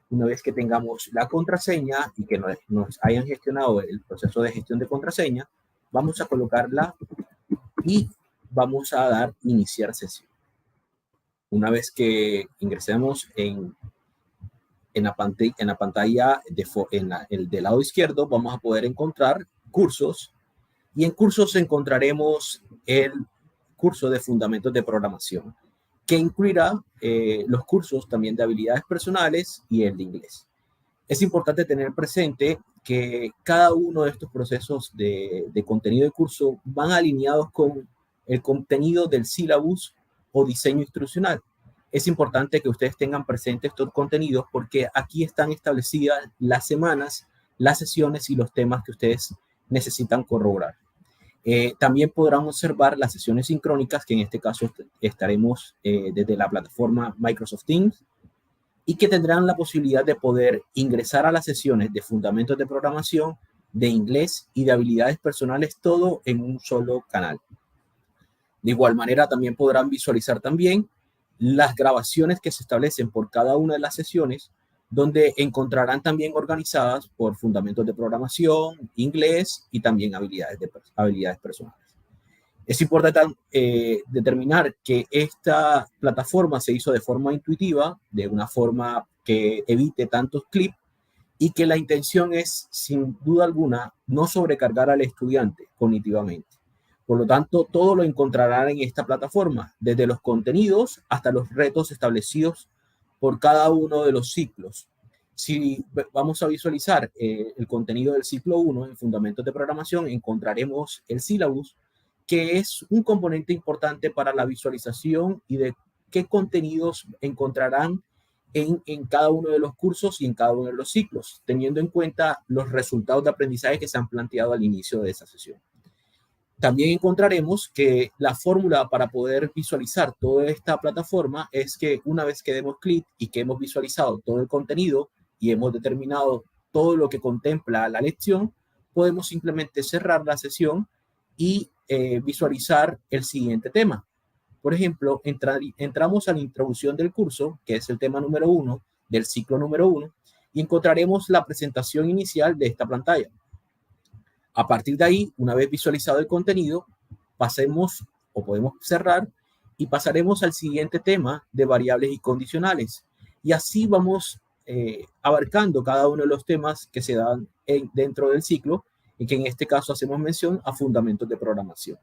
Una vez que tengamos la contraseña y que nos hayan gestionado el proceso de gestión de contraseña, vamos a colocarla y vamos a dar iniciar sesión. Una vez que ingresemos en la pantalla del lado izquierdo, vamos a poder encontrar cursos y en cursos encontraremos el curso de fundamentos de programación, que incluirá los cursos también de habilidades personales y el de inglés. Es importante tener presente que cada uno de estos procesos de contenido de curso van alineados con el contenido del sílabus o diseño instruccional. Es importante que ustedes tengan presentes estos contenidos porque aquí están establecidas las semanas, las sesiones y los temas que ustedes necesitan corroborar. También podrán observar las sesiones sincrónicas, que en este caso estaremos desde la plataforma Microsoft Teams, y que tendrán la posibilidad de poder ingresar a las sesiones de fundamentos de programación, de inglés y de habilidades personales, todo en un solo canal. De igual manera, también podrán visualizar también las grabaciones que se establecen por cada una de las sesiones, donde encontrarán también organizadas por fundamentos de programación, inglés y también habilidades personales. Es importante determinar que esta plataforma se hizo de forma intuitiva, de una forma que evite tantos clips, y que la intención es, sin duda alguna, no sobrecargar al estudiante cognitivamente. Por lo tanto, todo lo encontrarán en esta plataforma, desde los contenidos hasta los retos establecidos por cada uno de los ciclos. Si vamos a visualizar el contenido del ciclo 1 en Fundamentos de Programación, encontraremos el sílabus, que es un componente importante para la visualización y de qué contenidos encontrarán en cada uno de los cursos y en cada uno de los ciclos, teniendo en cuenta los resultados de aprendizaje que se han planteado al inicio de esa sesión. También encontraremos que la fórmula para poder visualizar toda esta plataforma es que una vez que demos clic y que hemos visualizado todo el contenido y hemos determinado todo lo que contempla la lección, podemos simplemente cerrar la sesión y visualizar el siguiente tema. Por ejemplo, entramos a la introducción del curso, que es el tema número 1 del ciclo número 1, y encontraremos la presentación inicial de esta pantalla. A partir de ahí, una vez visualizado el contenido, pasemos o podemos cerrar y pasaremos al siguiente tema de variables y condicionales. Y así vamos abarcando cada uno de los temas que se dan dentro del ciclo, y que en este caso hacemos mención a fundamentos de programación.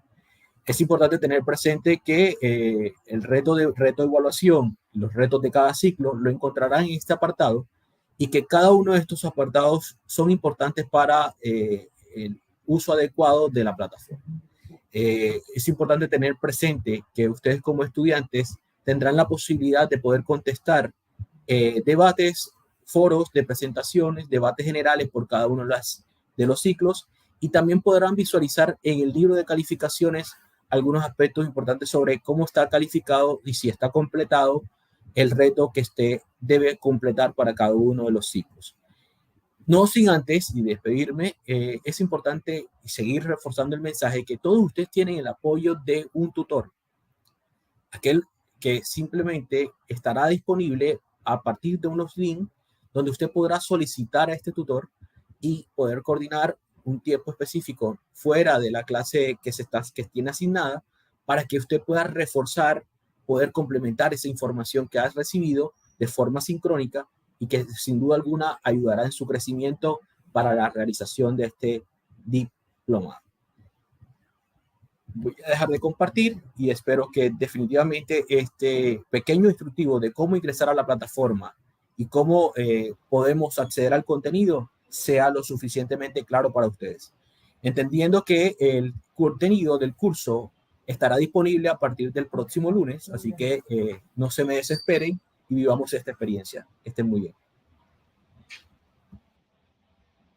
Es importante tener presente que el reto de evaluación y los retos de cada ciclo lo encontrarán en este apartado, y que cada uno de estos apartados son importantes para el uso adecuado de la plataforma. Es importante tener presente que ustedes como estudiantes tendrán la posibilidad de poder contestar debates, foros de presentaciones, debates generales por cada uno de los ciclos, y también podrán visualizar en el libro de calificaciones algunos aspectos importantes sobre cómo está calificado y si está completado el reto que debe completar para cada uno de los ciclos. No sin antes, y despedirme, es importante seguir reforzando el mensaje que todos ustedes tienen el apoyo de un tutor, aquel que simplemente estará disponible a partir de unos links donde usted podrá solicitar a este tutor y poder coordinar un tiempo específico fuera de la clase que tiene asignada, para que usted pueda reforzar, poder complementar esa información que has recibido de forma sincrónica, y que sin duda alguna ayudará en su crecimiento para la realización de este diplomado. Voy a dejar de compartir y espero que definitivamente este pequeño instructivo de cómo ingresar a la plataforma y cómo podemos acceder al contenido sea lo suficientemente claro para ustedes. Entendiendo que el contenido del curso estará disponible a partir del próximo lunes, así que no se me desesperen y vivamos esta experiencia. Estén muy bien.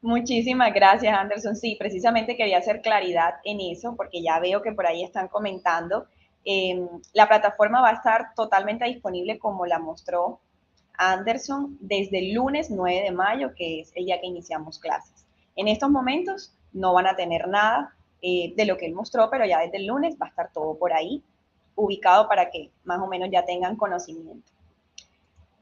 Muchísimas gracias, Anderson. Sí, precisamente quería hacer claridad en eso, porque ya veo que por ahí están comentando. La plataforma va a estar totalmente disponible, como la mostró Anderson, desde el lunes 9 de mayo, que es el día que iniciamos clases. En estos momentos no van a tener nada de lo que él mostró, pero ya desde el lunes va a estar todo por ahí ubicado para que más o menos ya tengan conocimiento.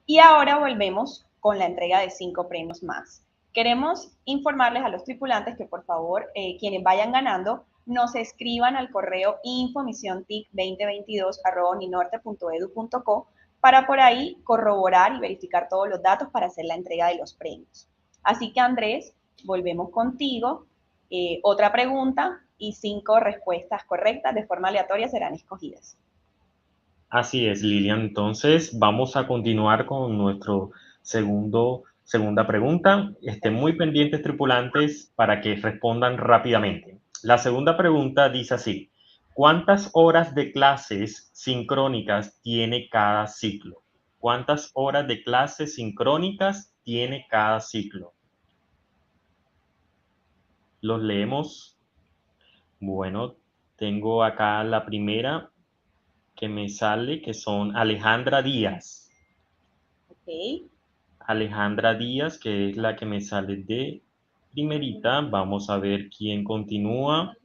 Y ahora volvemos con la entrega de 5 premios más. Queremos informarles a los tripulantes que por favor, quienes vayan ganando, nos escriban al correo info.misiontic2022@uninorte.edu.co para por ahí corroborar y verificar todos los datos para hacer la entrega de los premios. Así que Andrés, volvemos contigo. Otra pregunta y 5 respuestas correctas de forma aleatoria serán escogidas. Así es, Lilian. Entonces, vamos a continuar con nuestro segunda pregunta. Estén muy pendientes, tripulantes, para que respondan rápidamente. La segunda pregunta dice así: ¿cuántas horas de clases sincrónicas tiene cada ciclo? ¿Cuántas horas de clases sincrónicas tiene cada ciclo? ¿Los leemos? Bueno, tengo acá la primera que me sale, que son Alejandra Díaz. Ok. Alejandra Díaz, que es la que me sale de primerita. Vamos a ver quién continúa.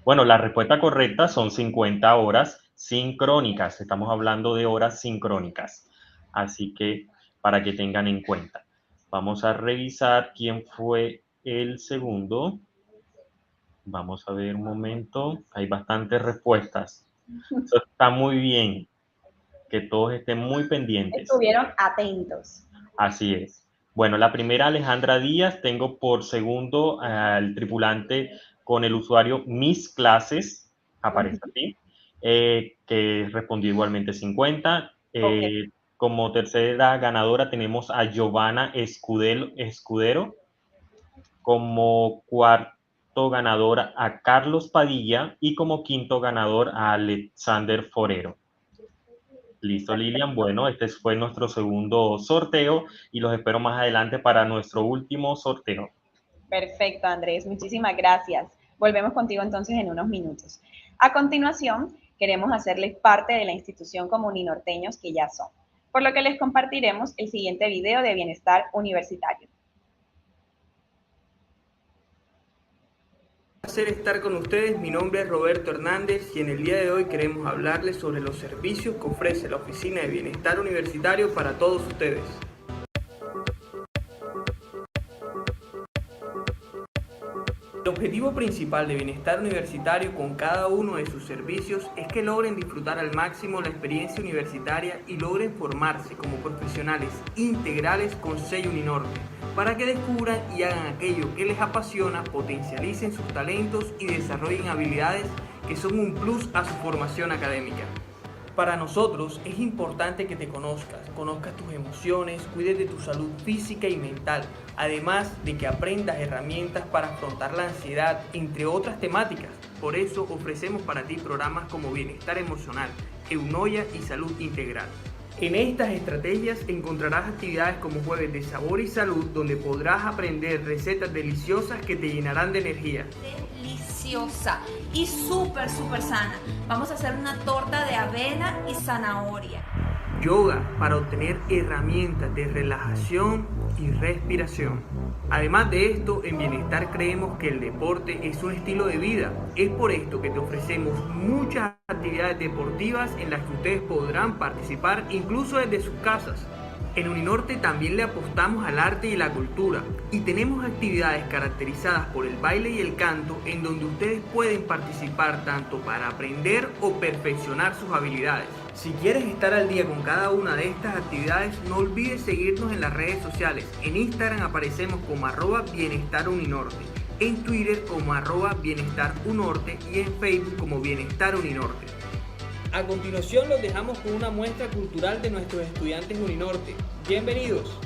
Bueno, la respuesta correcta son 50 horas sincrónicas. Estamos hablando de horas sincrónicas. Así que para que tengan en cuenta. Vamos a revisar quién fue el segundo. Vamos a ver un momento. Hay bastantes respuestas. Eso está muy bien. Que todos estén muy pendientes. Estuvieron atentos. Así es. Bueno, la primera, Alejandra Díaz, tengo por segundo al tripulante con el usuario Mis Clases, aparece aquí, que respondió igualmente 50. Okay. Como tercera ganadora tenemos a Giovanna Escudero. Como cuarto ganador a Carlos Padilla y como quinto ganador a Alexander Forero. Listo, Lilian. Bueno, este fue nuestro segundo sorteo y los espero más adelante para nuestro último sorteo. Perfecto, Andrés. Muchísimas gracias. Volvemos contigo entonces en unos minutos. A continuación, queremos hacerles parte de la institución como uninorteños que ya son, por lo que les compartiremos el siguiente video de bienestar universitario. Un placer estar con ustedes. Mi nombre es Roberto Hernández y en el día de hoy queremos hablarles sobre los servicios que ofrece la Oficina de Bienestar Universitario para todos ustedes. El objetivo principal de Bienestar Universitario con cada uno de sus servicios es que logren disfrutar al máximo la experiencia universitaria y logren formarse como profesionales integrales con sello Uninorte, para que descubran y hagan aquello que les apasiona, potencialicen sus talentos y desarrollen habilidades que son un plus a su formación académica. Para nosotros es importante que te conozcas tus emociones, cuides de tu salud física y mental, además de que aprendas herramientas para afrontar la ansiedad, entre otras temáticas. Por eso ofrecemos para ti programas como Bienestar Emocional, Eunoia y Salud Integral. En estas estrategias encontrarás actividades como Jueves de Sabor y Salud, donde podrás aprender recetas deliciosas que te llenarán de energía. Deliciosa y súper sana. Vamos a hacer una torta de avena y zanahoria. Yoga para obtener herramientas de relajación y respiración. Además de esto, en Bienestar creemos que el deporte es un estilo de vida. Es por esto que te ofrecemos muchas actividades deportivas en las que ustedes podrán participar incluso desde sus casas. En Uninorte también le apostamos al arte y la cultura y tenemos actividades caracterizadas por el baile y el canto en donde ustedes pueden participar tanto para aprender o perfeccionar sus habilidades. Si quieres estar al día con cada una de estas actividades, no olvides seguirnos en las redes sociales. En Instagram aparecemos como @bienestaruninorte, en Twitter como @bienestarunorte y en Facebook como Bienestar Uninorte. A continuación los dejamos con una muestra cultural de nuestros estudiantes Uninorte. Bienvenidos.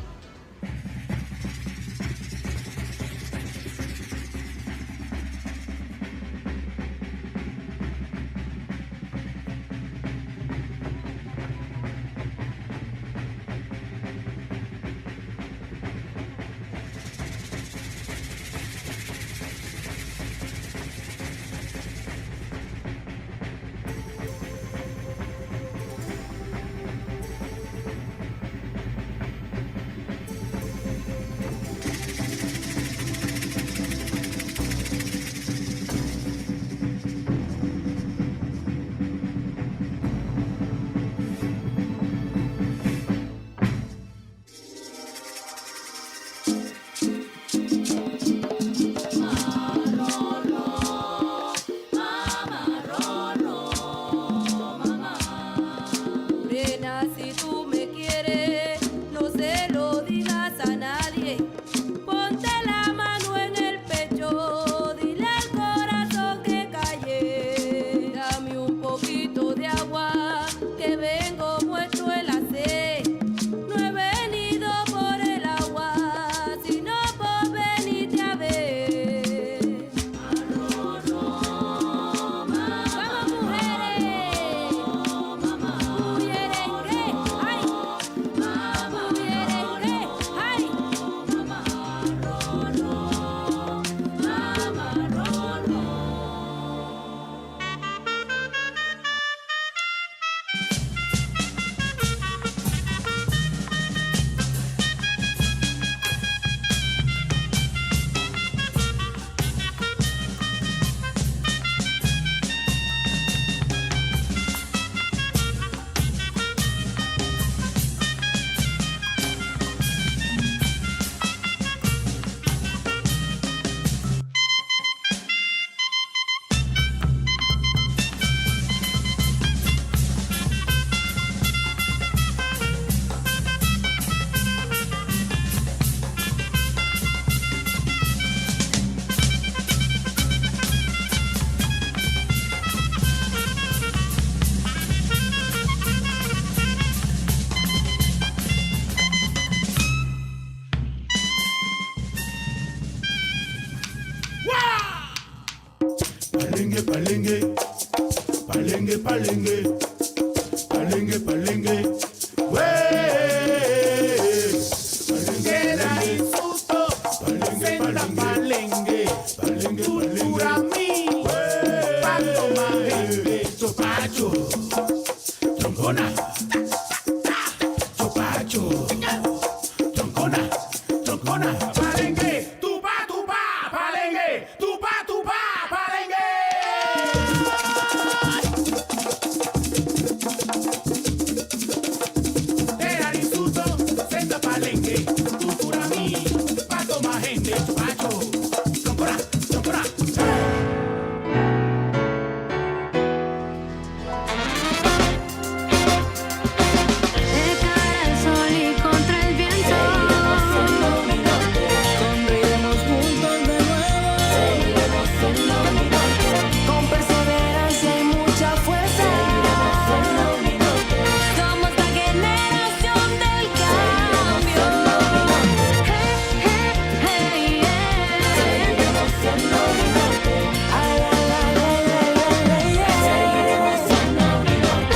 palengue, palengue, palengue, palengue, palengue, palengue, güey. Palengue, palengue, susto, palengue, palengue, palengue, cultura mi, pato majete, chopacho, troncona, chopacho, troncona, troncona, palengue, tupa, palengue, tupa, palengue. Era insulto, senda palengue, cultura mi, pato majete, chopacho, troncona, troncona. De cara al sol y contra el viento, sonreiremos juntos de nuevo. Seguiremos siendo mi norte. Con perseverancia y mucha fuerza. Seguiremos siendo mi norte. Somos la generación del cambio. Hey, seguiremos siendo mi norte. Ay, ay, ay, ay, ay, ay, ay. Seguiremos siendo mi norte.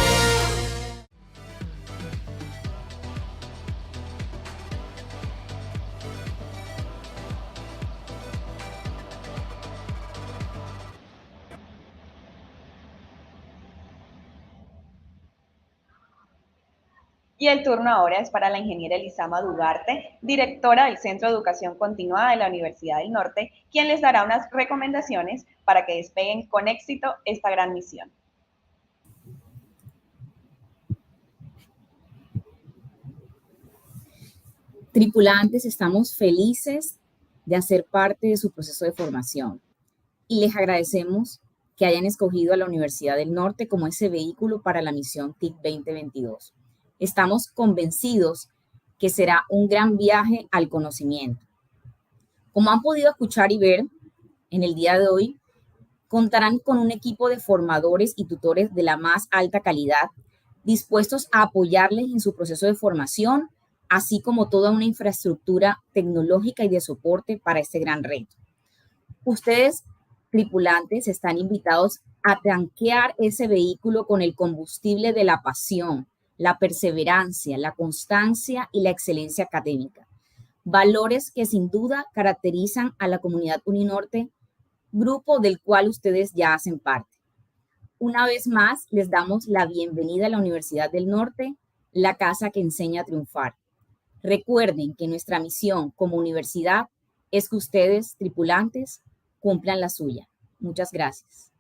Y el turno ahora es para la ingeniera Elisama Dugarte, directora del Centro de Educación Continuada de la Universidad del Norte, quien les dará unas recomendaciones para que despeguen con éxito esta gran misión. Tripulantes, estamos felices de hacer parte de su proceso de formación y les agradecemos que hayan escogido a la Universidad del Norte como ese vehículo para la misión TIC 2022. Estamos convencidos que será un gran viaje al conocimiento. Como han podido escuchar y ver en el día de hoy, contarán con un equipo de formadores y tutores de la más alta calidad, dispuestos a apoyarles en su proceso de formación, así como toda una infraestructura tecnológica y de soporte para este gran reto. Ustedes, tripulantes, están invitados a tanquear ese vehículo con el combustible de la pasión, la perseverancia, la constancia y la excelencia académica. Valores que sin duda caracterizan a la comunidad Uninorte, grupo del cual ustedes ya hacen parte. Una vez más, les damos la bienvenida a la Universidad del Norte, la casa que enseña a triunfar. Recuerden que nuestra misión como universidad es que ustedes, tripulantes, cumplan la suya. Muchas gracias.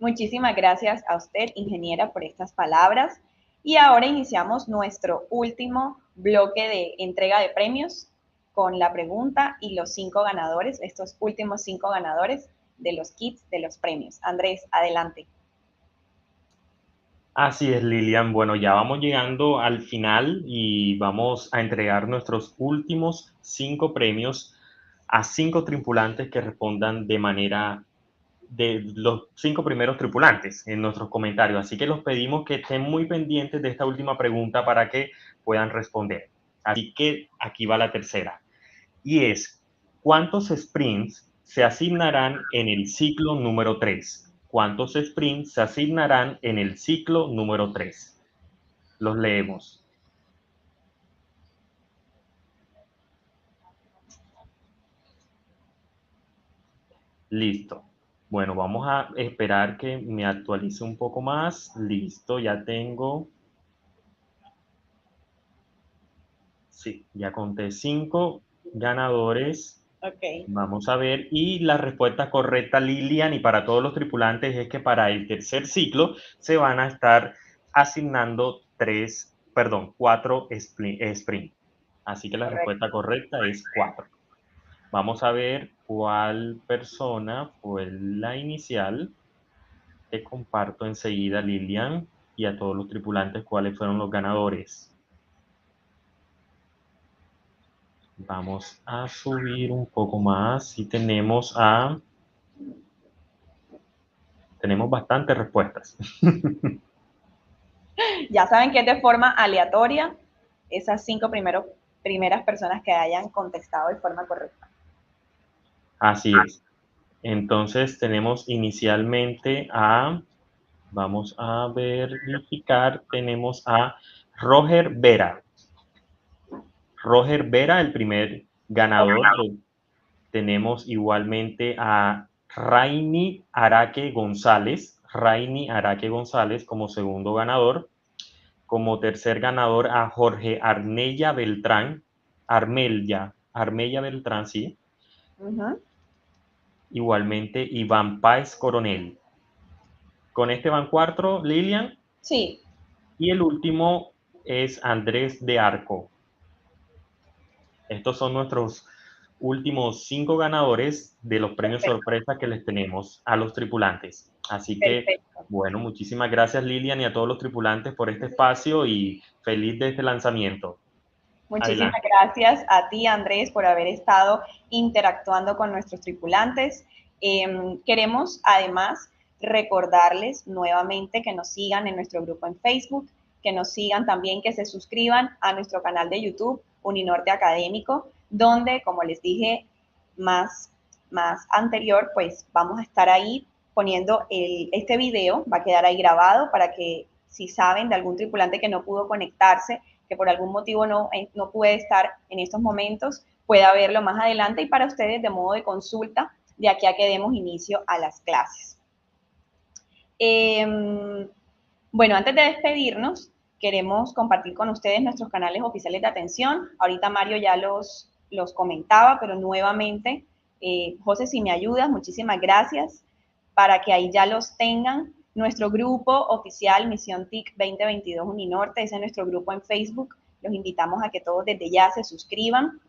Muchísimas gracias a usted, ingeniera, por estas palabras. Y ahora iniciamos nuestro último bloque de entrega de premios con la pregunta y los 5 ganadores, estos últimos 5 ganadores de los kits de los premios. Andrés, adelante. Así es, Lilian. Bueno, ya vamos llegando al final y vamos a entregar nuestros últimos 5 premios a 5 tripulantes que respondan de manera de los 5 primeros tripulantes en nuestros comentarios. Así que los pedimos que estén muy pendientes de esta última pregunta para que puedan responder. Así que aquí va la tercera. Y es, ¿cuántos sprints se asignarán en el ciclo número 3? ¿Cuántos sprints se asignarán en el ciclo número 3? Los leemos. Listo. Bueno, vamos a esperar que me actualice un poco más. Listo, ya tengo. Sí, ya conté 5 ganadores. Ok. Vamos a ver. Y la respuesta correcta, Lilian, y para todos los tripulantes, es que para el tercer ciclo se van a estar asignando 4 sprints. Así que la respuesta correcta es 4. Vamos a ver cuál persona fue la inicial. Te comparto enseguida, Lilian, y a todos los tripulantes cuáles fueron los ganadores. Vamos a subir un poco más y tenemos bastantes respuestas. Ya saben que es de forma aleatoria esas 5 primeras personas que hayan contestado de forma correcta. Así es. Entonces tenemos inicialmente vamos a verificar, tenemos a Roger Vera. Roger Vera, el primer ganador. Tenemos igualmente a Rainy Araque González. Rainy Araque González como segundo ganador. Como tercer ganador a Jorge Armella Beltrán. Armella Beltrán, sí. Igualmente Iván Páez Coronel. Con este van 4, Lilian. Sí. Y el último es Andrés de Arco. Estos son nuestros últimos 5 ganadores de los premios sorpresa que les tenemos a los tripulantes. Así que, bueno, muchísimas gracias, Lilian, y a todos los tripulantes por este espacio y feliz de este lanzamiento. Muchísimas gracias a ti, Andrés, por haber estado interactuando con nuestros tripulantes. Queremos, además, recordarles nuevamente que nos sigan en nuestro grupo en Facebook, que nos sigan también, que se suscriban a nuestro canal de YouTube, Uninorte Académico, donde, como les dije más anterior, pues vamos a estar ahí poniendo este video, va a quedar ahí grabado para que si saben de algún tripulante que no pudo conectarse, que por algún motivo no puede estar en estos momentos, pueda verlo más adelante y para ustedes de modo de consulta de aquí a que demos inicio a las clases. Bueno, antes de despedirnos, queremos compartir con ustedes nuestros canales oficiales de atención. Ahorita Mario ya los comentaba, pero nuevamente, José, si me ayudas, muchísimas gracias, para que ahí ya los tengan. Nuestro grupo oficial Misión TIC 2022 Uninorte, ese es nuestro grupo en Facebook. Los invitamos a que todos desde ya se suscriban.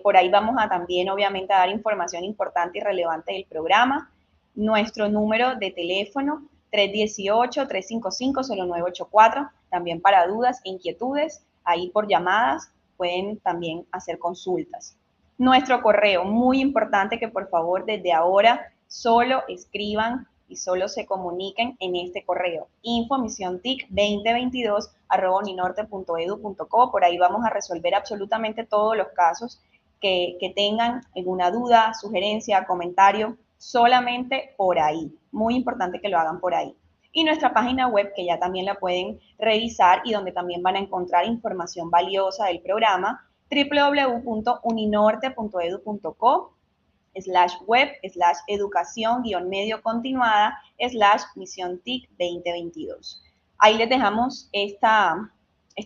Por ahí vamos a también, obviamente, a dar información importante y relevante del programa. Nuestro número de teléfono, 318-355-0984, también para dudas e inquietudes, ahí por llamadas pueden también hacer consultas. Nuestro correo, muy importante que por favor desde ahora solo escriban y solo se comuniquen en este correo, info.misiontic2022@uninorte.edu.co. Por ahí vamos a resolver absolutamente todos los casos que tengan alguna duda, sugerencia, comentario, solamente por ahí. Muy importante que lo hagan por ahí. Y nuestra página web, que ya también la pueden revisar y donde también van a encontrar información valiosa del programa, www.uninorte.edu.co/web/educación-medio continuada/Misión TIC 2022. Ahí les dejamos esta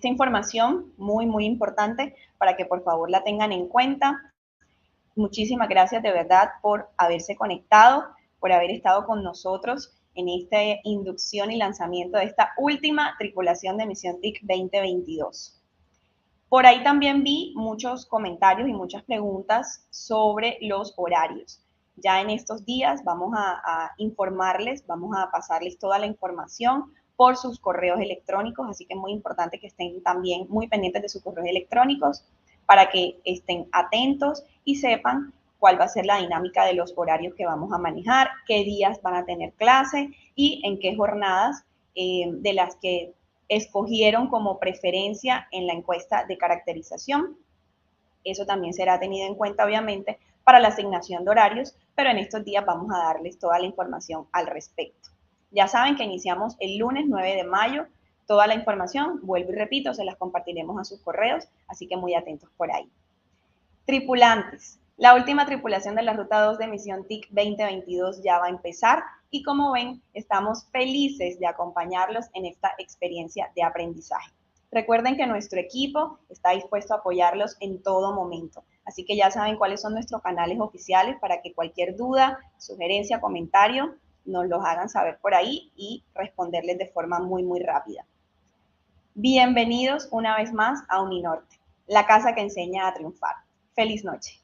información muy importante para que por favor la tengan en cuenta. Muchísimas gracias de verdad por haberse conectado, por haber estado con nosotros en esta inducción y lanzamiento de esta última tripulación de Misión TIC 2022. Por ahí también vi muchos comentarios y muchas preguntas sobre los horarios. Ya en estos días vamos a informarles, vamos a pasarles toda la información por sus correos electrónicos, así que es muy importante que estén también muy pendientes de sus correos electrónicos para que estén atentos y sepan cuál va a ser la dinámica de los horarios que vamos a manejar, qué días van a tener clase y en qué jornadas de las que escogieron como preferencia en la encuesta de caracterización. Eso también será tenido en cuenta, obviamente, para la asignación de horarios, pero en estos días vamos a darles toda la información al respecto. Ya saben que iniciamos el lunes 9 de mayo. Toda la información, vuelvo y repito, se las compartiremos a sus correos, así que muy atentos por ahí. Tripulantes, la última tripulación de la Ruta 2 de Misión TIC 2022 ya va a empezar y como ven, estamos felices de acompañarlos en esta experiencia de aprendizaje. Recuerden que nuestro equipo está dispuesto a apoyarlos en todo momento, así que ya saben cuáles son nuestros canales oficiales para que cualquier duda, sugerencia, comentario, nos los hagan saber por ahí y responderles de forma muy rápida. Bienvenidos una vez más a Uninorte, la casa que enseña a triunfar. Feliz noche.